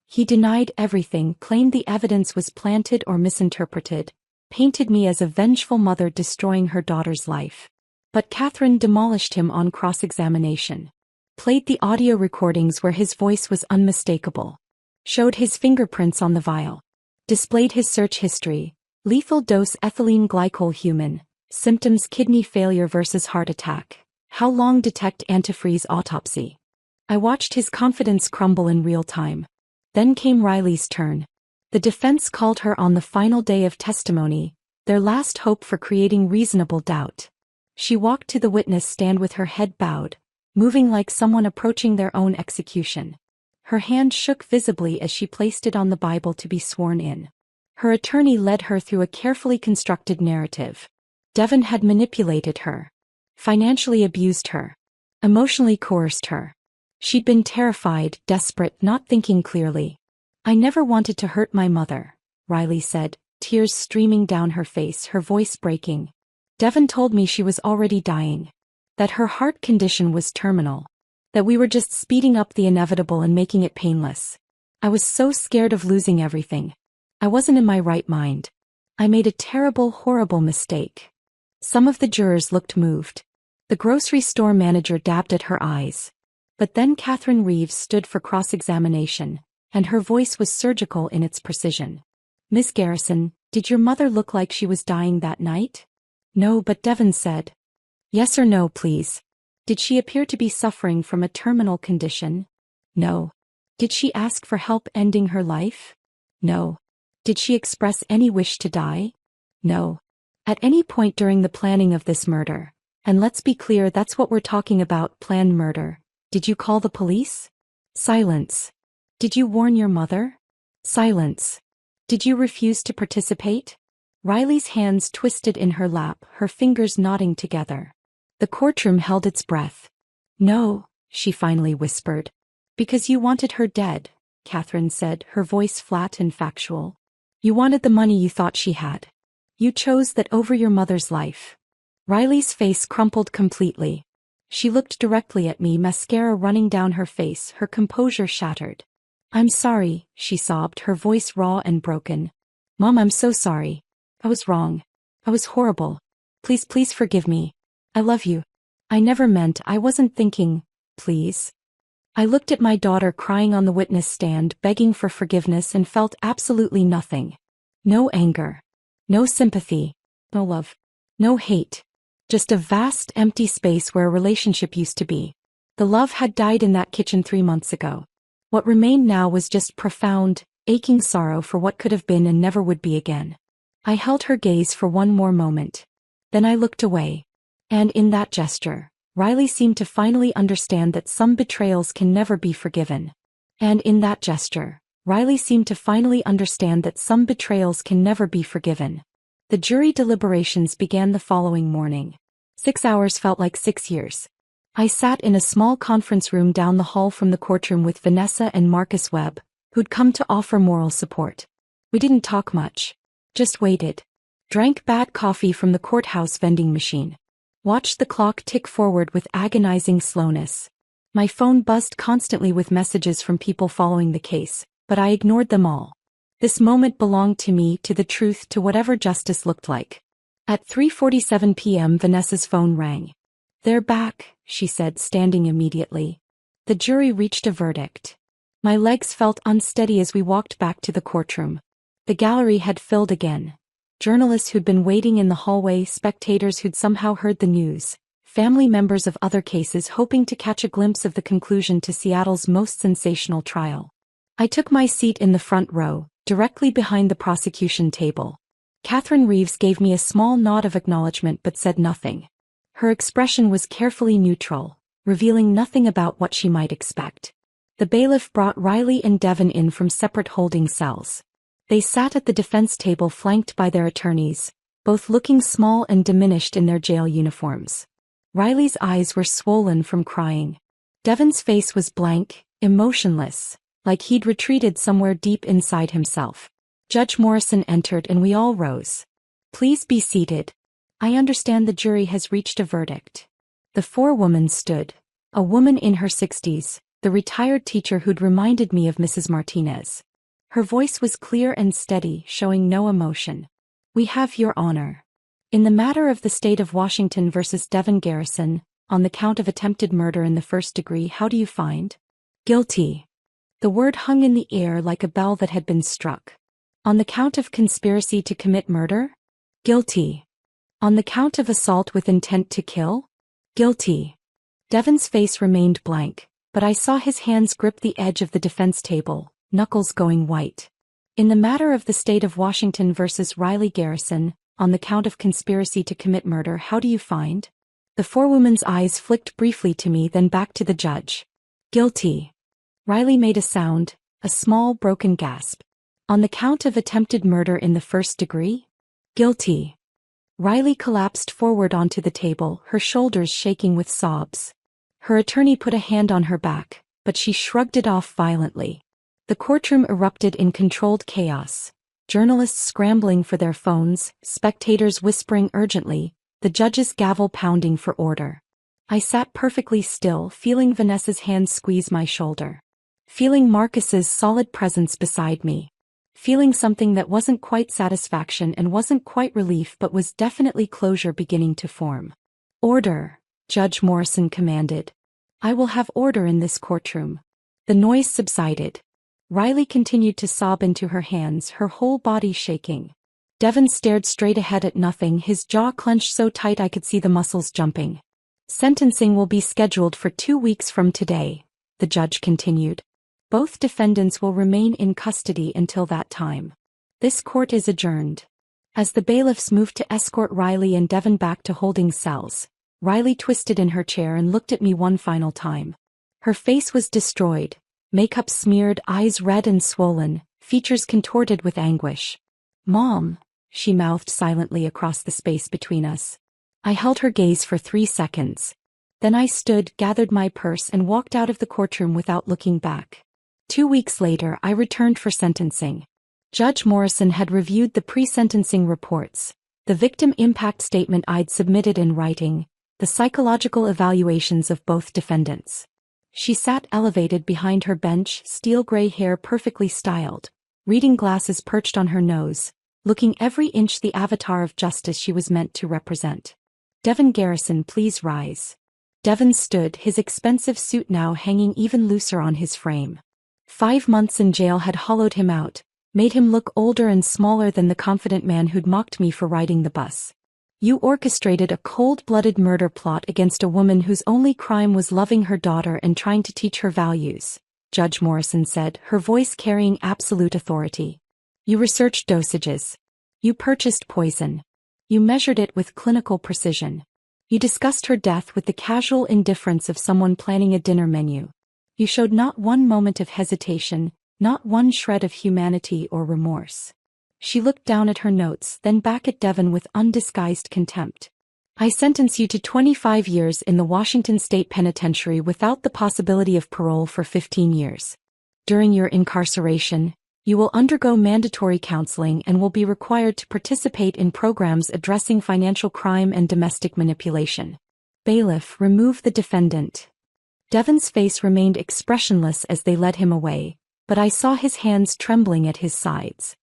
Speaker 2: He denied everything, claimed the evidence was planted or misinterpreted, painted me as a vengeful mother destroying her daughter's life. But Catherine demolished him on cross-examination. Played the audio recordings where his voice was unmistakable. Showed his fingerprints on the vial. Displayed his search history. Lethal dose ethylene glycol human. Symptoms kidney failure versus heart attack. How long detect antifreeze autopsy. I watched his confidence crumble in real time. Then came Riley's turn. The defense called her on the final day of testimony, their last hope for creating reasonable doubt. She walked to the witness stand with her head bowed, moving like someone approaching their own execution. Her hand shook visibly as she placed it on the Bible to be sworn in. Her attorney led her through a carefully constructed narrative. Devon had manipulated her. Financially abused her. Emotionally coerced her. She'd been terrified, desperate, not thinking clearly. I never wanted to hurt my mother, Riley said, tears streaming down her face, her voice breaking. Devon told me she was already dying. That her heart condition was terminal. That we were just speeding up the inevitable and making it painless. I was so scared of losing everything. I wasn't in my right mind. I made a terrible, horrible mistake. Some of the jurors looked moved. The grocery store manager dabbed at her eyes. But then Catherine Reeves stood for cross-examination, and her voice was surgical in its precision. Miss Garrison, did your mother look like she was dying that night? No, but Devon said. Yes or no, please. Did she appear to be suffering from a terminal condition? No. Did she ask for help ending her life? No. Did she express any wish to die? No. At any point during the planning of this murder, and let's be clear, that's what we're talking about, planned murder, did you call the police? Silence. Did you warn your mother? Silence. Did you refuse to participate? Riley's hands twisted in her lap, her fingers knotting together. The courtroom held its breath. No, she finally whispered. Because you wanted her dead, Catherine said, her voice flat and factual. You wanted the money you thought she had. You chose that over your mother's life. Riley's face crumpled completely. She looked directly at me, mascara running down her face, her composure shattered. I'm sorry, she sobbed, her voice raw and broken. Mom, I'm so sorry. I was wrong. I was horrible. Please, please forgive me. I love you. I never meant, I wasn't thinking, please. I looked at my daughter crying on the witness stand, begging for forgiveness, and felt absolutely nothing. No anger. No sympathy. No love. No hate. Just a vast, empty space where a relationship used to be. The love had died in that kitchen 3 months ago. What remained now was just profound, aching sorrow for what could have been and never would be again. I held her gaze for one more moment. Then I looked away. And in that gesture, Riley seemed to finally understand that some betrayals can never be forgiven. And in that gesture, Riley seemed to finally understand that some betrayals can never be forgiven. The jury deliberations began the following morning. 6 hours felt like 6 years. I sat in a small conference room down the hall from the courtroom with Vanessa and Marcus Webb, who'd come to offer moral support. We didn't talk much. Just waited. Drank bad coffee from the courthouse vending machine. Watched the clock tick forward with agonizing slowness. My phone buzzed constantly with messages from people following the case, but I ignored them all. This moment belonged to me, to the truth, to whatever justice looked like. At 3:47 p.m. Vanessa's phone rang. "They're back," she said, standing immediately. The jury reached a verdict. My legs felt unsteady as we walked back to the courtroom. The gallery had filled again. Journalists who'd been waiting in the hallway, spectators who'd somehow heard the news, family members of other cases hoping to catch a glimpse of the conclusion to Seattle's most sensational trial. I took my seat in the front row, directly behind the prosecution table. Catherine Reeves gave me a small nod of acknowledgement but said nothing. Her expression was carefully neutral, revealing nothing about what she might expect. The bailiff brought Riley and Devon in from separate holding cells. They sat at the defense table flanked by their attorneys, both looking small and diminished in their jail uniforms. Riley's eyes were swollen from crying. Devon's face was blank, emotionless, like he'd retreated somewhere deep inside himself. Judge Morrison entered and we all rose. "Please be seated. I understand the jury has reached a verdict." The forewoman stood. A woman in her 60s, the retired teacher who'd reminded me of Mrs. Martinez. Her voice was clear and steady, showing no emotion. "We have your honor. In the matter of the state of Washington versus Devon Garrison, on the count of attempted murder in the first degree, how do you find?" "Guilty." The word hung in the air like a bell that had been struck. "On the count of conspiracy to commit murder?" "Guilty." "On the count of assault with intent to kill?" "Guilty." Devon's face remained blank, but I saw his hands grip the edge of the defense table, knuckles going white. "In the matter of the state of Washington versus Riley Garrison, on the count of conspiracy to commit murder, how do you find?" The forewoman's eyes flicked briefly to me, then back to the judge. "Guilty." Riley made a sound, a small broken gasp. "On the count of attempted murder in the first degree?" "Guilty." Riley collapsed forward onto the table, her shoulders shaking with sobs. Her attorney put a hand on her back, but she shrugged it off violently. The courtroom erupted in controlled chaos. Journalists scrambling for their phones, spectators whispering urgently, the judge's gavel pounding for order. I sat perfectly still, feeling Vanessa's hand squeeze my shoulder. Feeling Marcus's solid presence beside me. Feeling something that wasn't quite satisfaction and wasn't quite relief but was definitely closure beginning to form. "Order," Judge Morrison commanded. "I will have order in this courtroom." The noise subsided. Riley continued to sob into her hands, her whole body shaking. Devon stared straight ahead at nothing, his jaw clenched so tight I could see the muscles jumping. "Sentencing will be scheduled for 2 weeks from today," the judge continued. "Both defendants will remain in custody until that time. This court is adjourned." As the bailiffs moved to escort Riley and Devon back to holding cells, Riley twisted in her chair and looked at me one final time. Her face was destroyed, makeup smeared, eyes red and swollen, features contorted with anguish. "Mom," she mouthed silently across the space between us. I held her gaze for 3 seconds. Then I stood, gathered my purse and walked out of the courtroom without looking back. 2 weeks later I returned for sentencing. Judge Morrison had reviewed the pre-sentencing reports, the victim impact statement I'd submitted in writing, the psychological evaluations of both defendants. She sat elevated behind her bench, steel gray hair perfectly styled, reading glasses perched on her nose, looking every inch the avatar of justice she was meant to represent. "Devon Garrison, please rise." Devon stood, his expensive suit now hanging even looser on his frame. 5 months in jail had hollowed him out, made him look older and smaller than the confident man who'd mocked me for riding the bus. You orchestrated a cold-blooded murder plot against a woman whose only crime was loving her daughter and trying to teach her values, Judge Morrison said, her voice carrying absolute authority. You researched dosages. You purchased poison. You measured it with clinical precision. You discussed her death with the casual indifference of someone planning a dinner menu. You showed not one moment of hesitation, not one shred of humanity or remorse. She looked down at her notes, then back at Devon with undisguised contempt. I sentence you to 25 years in the Washington State Penitentiary without the possibility of parole for 15 years. During your incarceration, you will undergo mandatory counseling and will be required to participate in programs addressing financial crime and domestic manipulation. Bailiff, remove the defendant. Devon's face remained expressionless as they led him away, but I saw his hands trembling at his sides.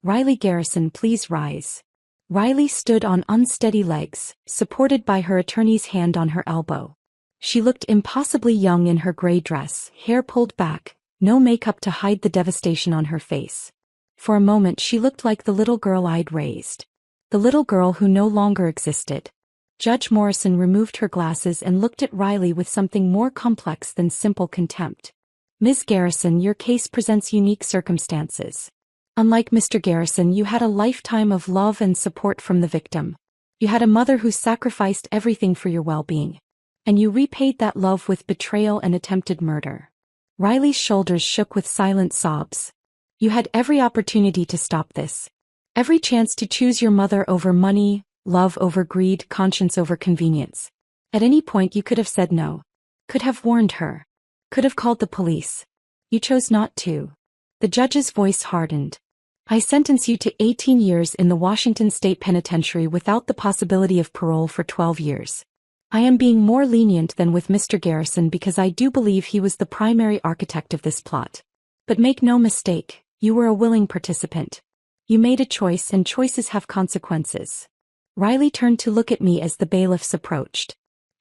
Speaker 2: Riley Garrison, please rise. Riley stood on unsteady legs, supported by her attorney's hand on her elbow. She looked impossibly young in her gray dress, hair pulled back, no makeup to hide the devastation on her face. For a moment she looked like the little girl I'd raised. The little girl who no longer existed. Judge Morrison removed her glasses and looked at Riley with something more complex than simple contempt. Ms. Garrison, your case presents unique circumstances. Unlike Mr. Garrison, you had a lifetime of love and support from the victim. You had a mother who sacrificed everything for your well-being. And you repaid that love with betrayal and attempted murder. Riley's shoulders shook with silent sobs. You had every opportunity to stop this. Every chance to choose your mother over money, love over greed, conscience over convenience. At any point you could have said no. Could have warned her. Could have called the police. You chose not to. The judge's voice hardened. I sentence you to 18 years in the Washington State Penitentiary without the possibility of parole for 12 years. I am being more lenient than with Mr. Garrison because I do believe he was the primary architect of this plot. But make no mistake, you were a willing participant. You made a choice and choices have consequences. Riley turned to look at me as the bailiffs approached.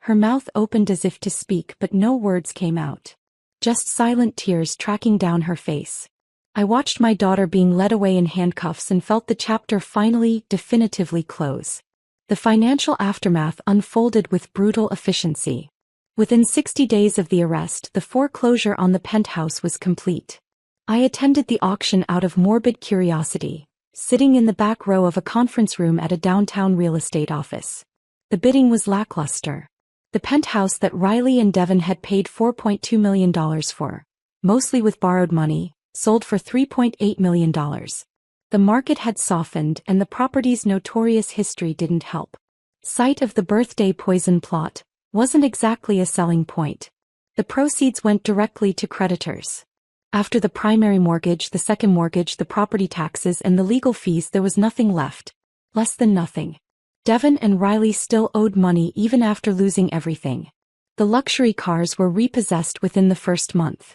Speaker 2: Her mouth opened as if to speak but no words came out. Just silent tears tracking down her face. I watched my daughter being led away in handcuffs and felt the chapter finally, definitively close. The financial aftermath unfolded with brutal efficiency. Within 60 days of the arrest, the foreclosure on the penthouse was complete. I attended the auction out of morbid curiosity, sitting in the back row of a conference room at a downtown real estate office. The bidding was lackluster. The penthouse that Riley and Devon had paid $4.2 million for, mostly with borrowed money, sold for $3.8 million. The market had softened and the property's notorious history didn't help. Sight of the birthday poison plot wasn't exactly a selling point. The proceeds went directly to creditors. After the primary mortgage, the second mortgage, the property taxes, and the legal fees, there was nothing left. Less than nothing. Devon and Riley still owed money even after losing everything. The luxury cars were repossessed within the first month.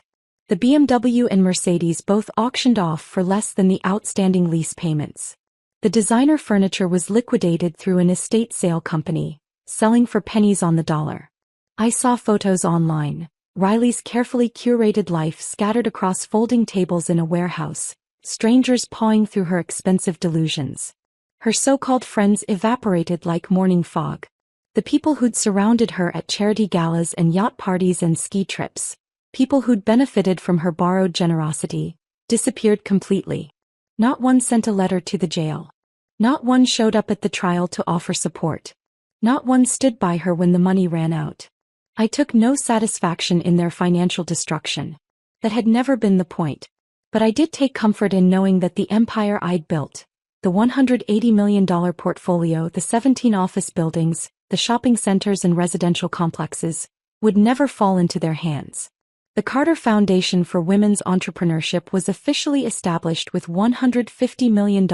Speaker 2: The BMW and Mercedes both auctioned off for less than the outstanding lease payments. The designer furniture was liquidated through an estate sale company, selling for pennies on the dollar. I saw photos online. Riley's carefully curated life scattered across folding tables in a warehouse, strangers pawing through her expensive delusions. Her so-called friends evaporated like morning fog. The people who'd surrounded her at charity galas and yacht parties and ski trips, people who'd benefited from her borrowed generosity, disappeared completely. Not one sent a letter to the jail. Not one showed up at the trial to offer support. Not one stood by her when the money ran out. I took no satisfaction in their financial destruction. That had never been the point. But I did take comfort in knowing that the empire I'd built, the $180 million portfolio, the 17 office buildings, the shopping centers and residential complexes, would never fall into their hands. The Carter Foundation for Women's Entrepreneurship was officially established with $150 million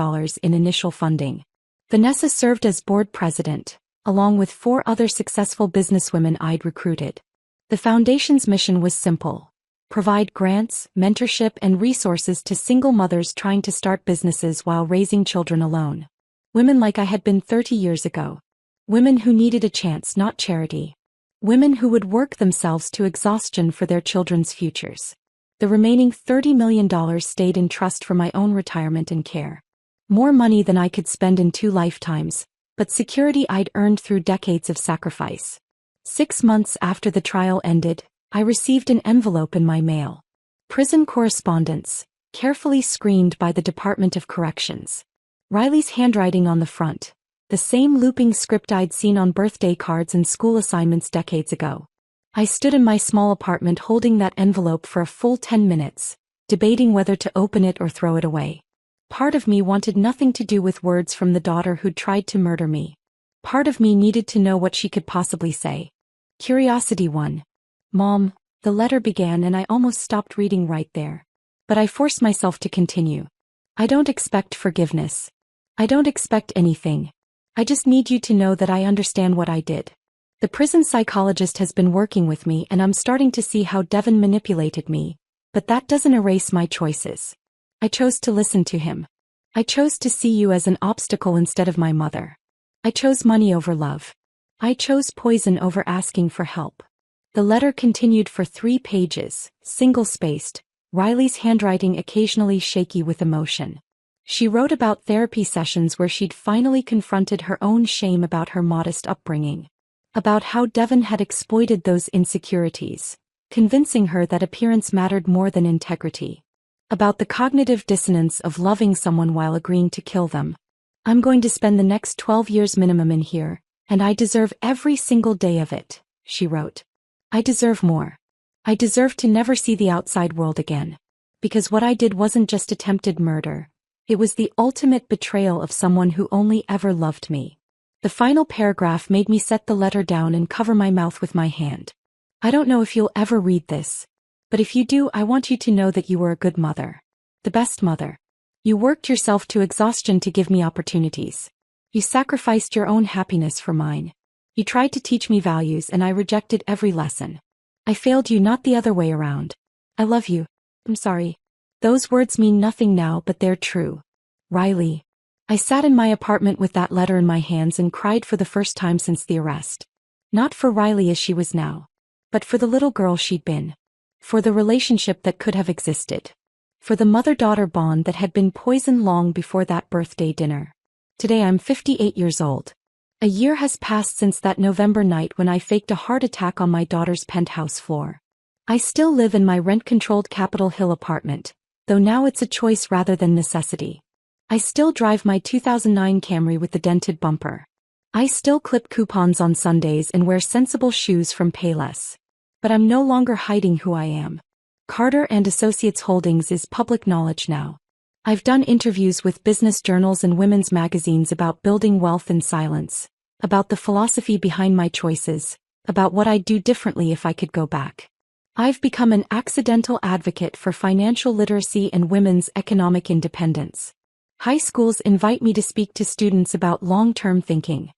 Speaker 2: in initial funding. Vanessa served as board president, along with 4 other successful businesswomen I'd recruited. The foundation's mission was simple: provide grants, mentorship, and resources to single mothers trying to start businesses while raising children alone. Women like I had been 30 years ago. Women who needed a chance, not charity. Women who would work themselves to exhaustion for their children's futures. The remaining $30 million stayed in trust for my own retirement and care. More money than I could spend in 2 lifetimes, but security I'd earned through decades of sacrifice. 6 months after the trial ended, I received an envelope in my mail. Prison correspondence, carefully screened by the Department of Corrections. Riley's handwriting on the front, the same looping script I'd seen on birthday cards and school assignments decades ago. I stood in my small apartment holding that envelope for a full 10 minutes, debating whether to open it or throw it away. Part of me wanted nothing to do with words from the daughter who'd tried to murder me. Part of me needed to know what she could possibly say. Curiosity won. "Mom," the letter began, and I almost stopped reading right there. But I forced myself to continue. "I don't expect forgiveness. I don't expect anything. I just need you to know that I understand what I did. The prison psychologist has been working with me, and I'm starting to see how Devin manipulated me, but that doesn't erase my choices. I chose to listen to him. I chose to see you as an obstacle instead of my mother. I chose money over love. I chose poison over asking for help." The letter continued for 3 pages, single-spaced, Riley's handwriting occasionally shaky with emotion. She wrote about therapy sessions where she'd finally confronted her own shame about her modest upbringing. About how Devin had exploited those insecurities, convincing her that appearance mattered more than integrity. About the cognitive dissonance of loving someone while agreeing to kill them. "I'm going to spend the next 12 years minimum in here, and I deserve every single day of it," she wrote. "I deserve more. I deserve to never see the outside world again. Because what I did wasn't just attempted murder. It was the ultimate betrayal of someone who only ever loved me." The final paragraph made me set the letter down and cover my mouth with my hand. "I don't know if you'll ever read this. But if you do, I want you to know that you were a good mother. The best mother. You worked yourself to exhaustion to give me opportunities. You sacrificed your own happiness for mine. You tried to teach me values, and I rejected every lesson. I failed you, not the other way around. I love you. I'm sorry." Those words mean nothing now, but they're true. Riley. I sat in my apartment with that letter in my hands and cried for the first time since the arrest. Not for Riley as she was now, but for the little girl she'd been. For the relationship that could have existed. For the mother-daughter bond that had been poisoned long before that birthday dinner. Today I'm 58 years old. A year has passed since that November night when I faked a heart attack on my daughter's penthouse floor. I still live in my rent-controlled Capitol Hill apartment, though now it's a choice rather than necessity. I still drive my 2009 Camry with the dented bumper. I still clip coupons on Sundays and wear sensible shoes from Payless. But I'm no longer hiding who I am. Carter and Associates Holdings is public knowledge now. I've done interviews with business journals and women's magazines about building wealth in silence, about the philosophy behind my choices, about what I'd do differently if I could go back. I've become an accidental advocate for financial literacy and women's economic independence. High schools invite me to speak to students about long-term thinking.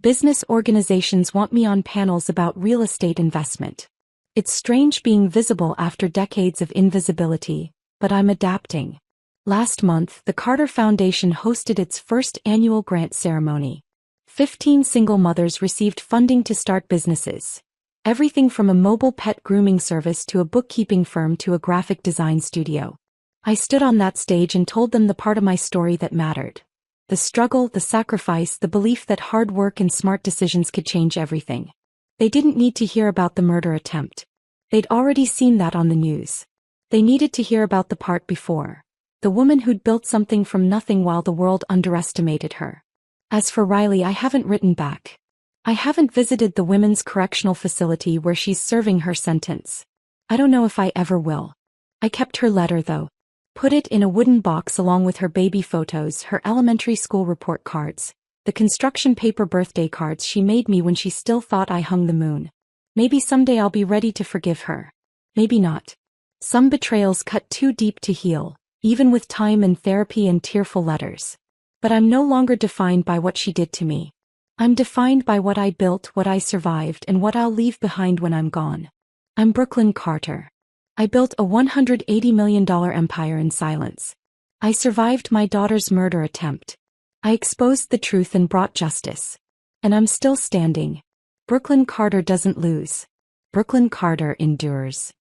Speaker 2: Business organizations want me on panels about real estate investment. It's strange being visible after decades of invisibility, but I'm adapting. Last month, the Carter Foundation hosted its first annual grant ceremony. 15 single mothers received funding to start businesses. Everything from a mobile pet grooming service to a bookkeeping firm to a graphic design studio. I stood on that stage and told them the part of my story that mattered. The struggle, the sacrifice, the belief that hard work and smart decisions could change everything. They didn't need to hear about the murder attempt. They'd already seen that on the news. They needed to hear about the part before. The woman who'd built something from nothing while the world underestimated her. As for Riley, I haven't written back. I haven't visited the women's correctional facility where she's serving her sentence. I don't know if I ever will. I kept her letter though. Put it in a wooden box along with her baby photos, her elementary school report cards, the construction paper birthday cards she made me when she still thought I hung the moon. Maybe someday I'll be ready to forgive her. Maybe not. Some betrayals cut too deep to heal, even with time and therapy and tearful letters. But I'm no longer defined by what she did to me. I'm defined by what I built, what I survived, and what I'll leave behind when I'm gone. I'm Brooklyn Carter. I built a $180 million empire in silence. I survived my daughter's murder attempt. I exposed the truth and brought justice. And I'm still standing. Brooklyn Carter doesn't lose. Brooklyn Carter endures.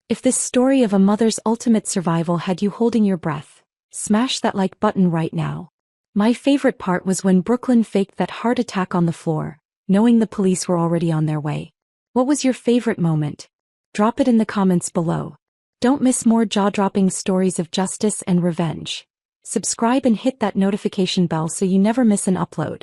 Speaker 2: If this story of a mother's ultimate survival had you holding your breath, smash that like button right now. My favorite part was when Brooklyn faked that heart attack on the floor, knowing the police were already on their way. What was your favorite moment? Drop it in the comments below. Don't miss more jaw-dropping stories of justice and revenge. Subscribe and hit that notification bell so you never miss an upload.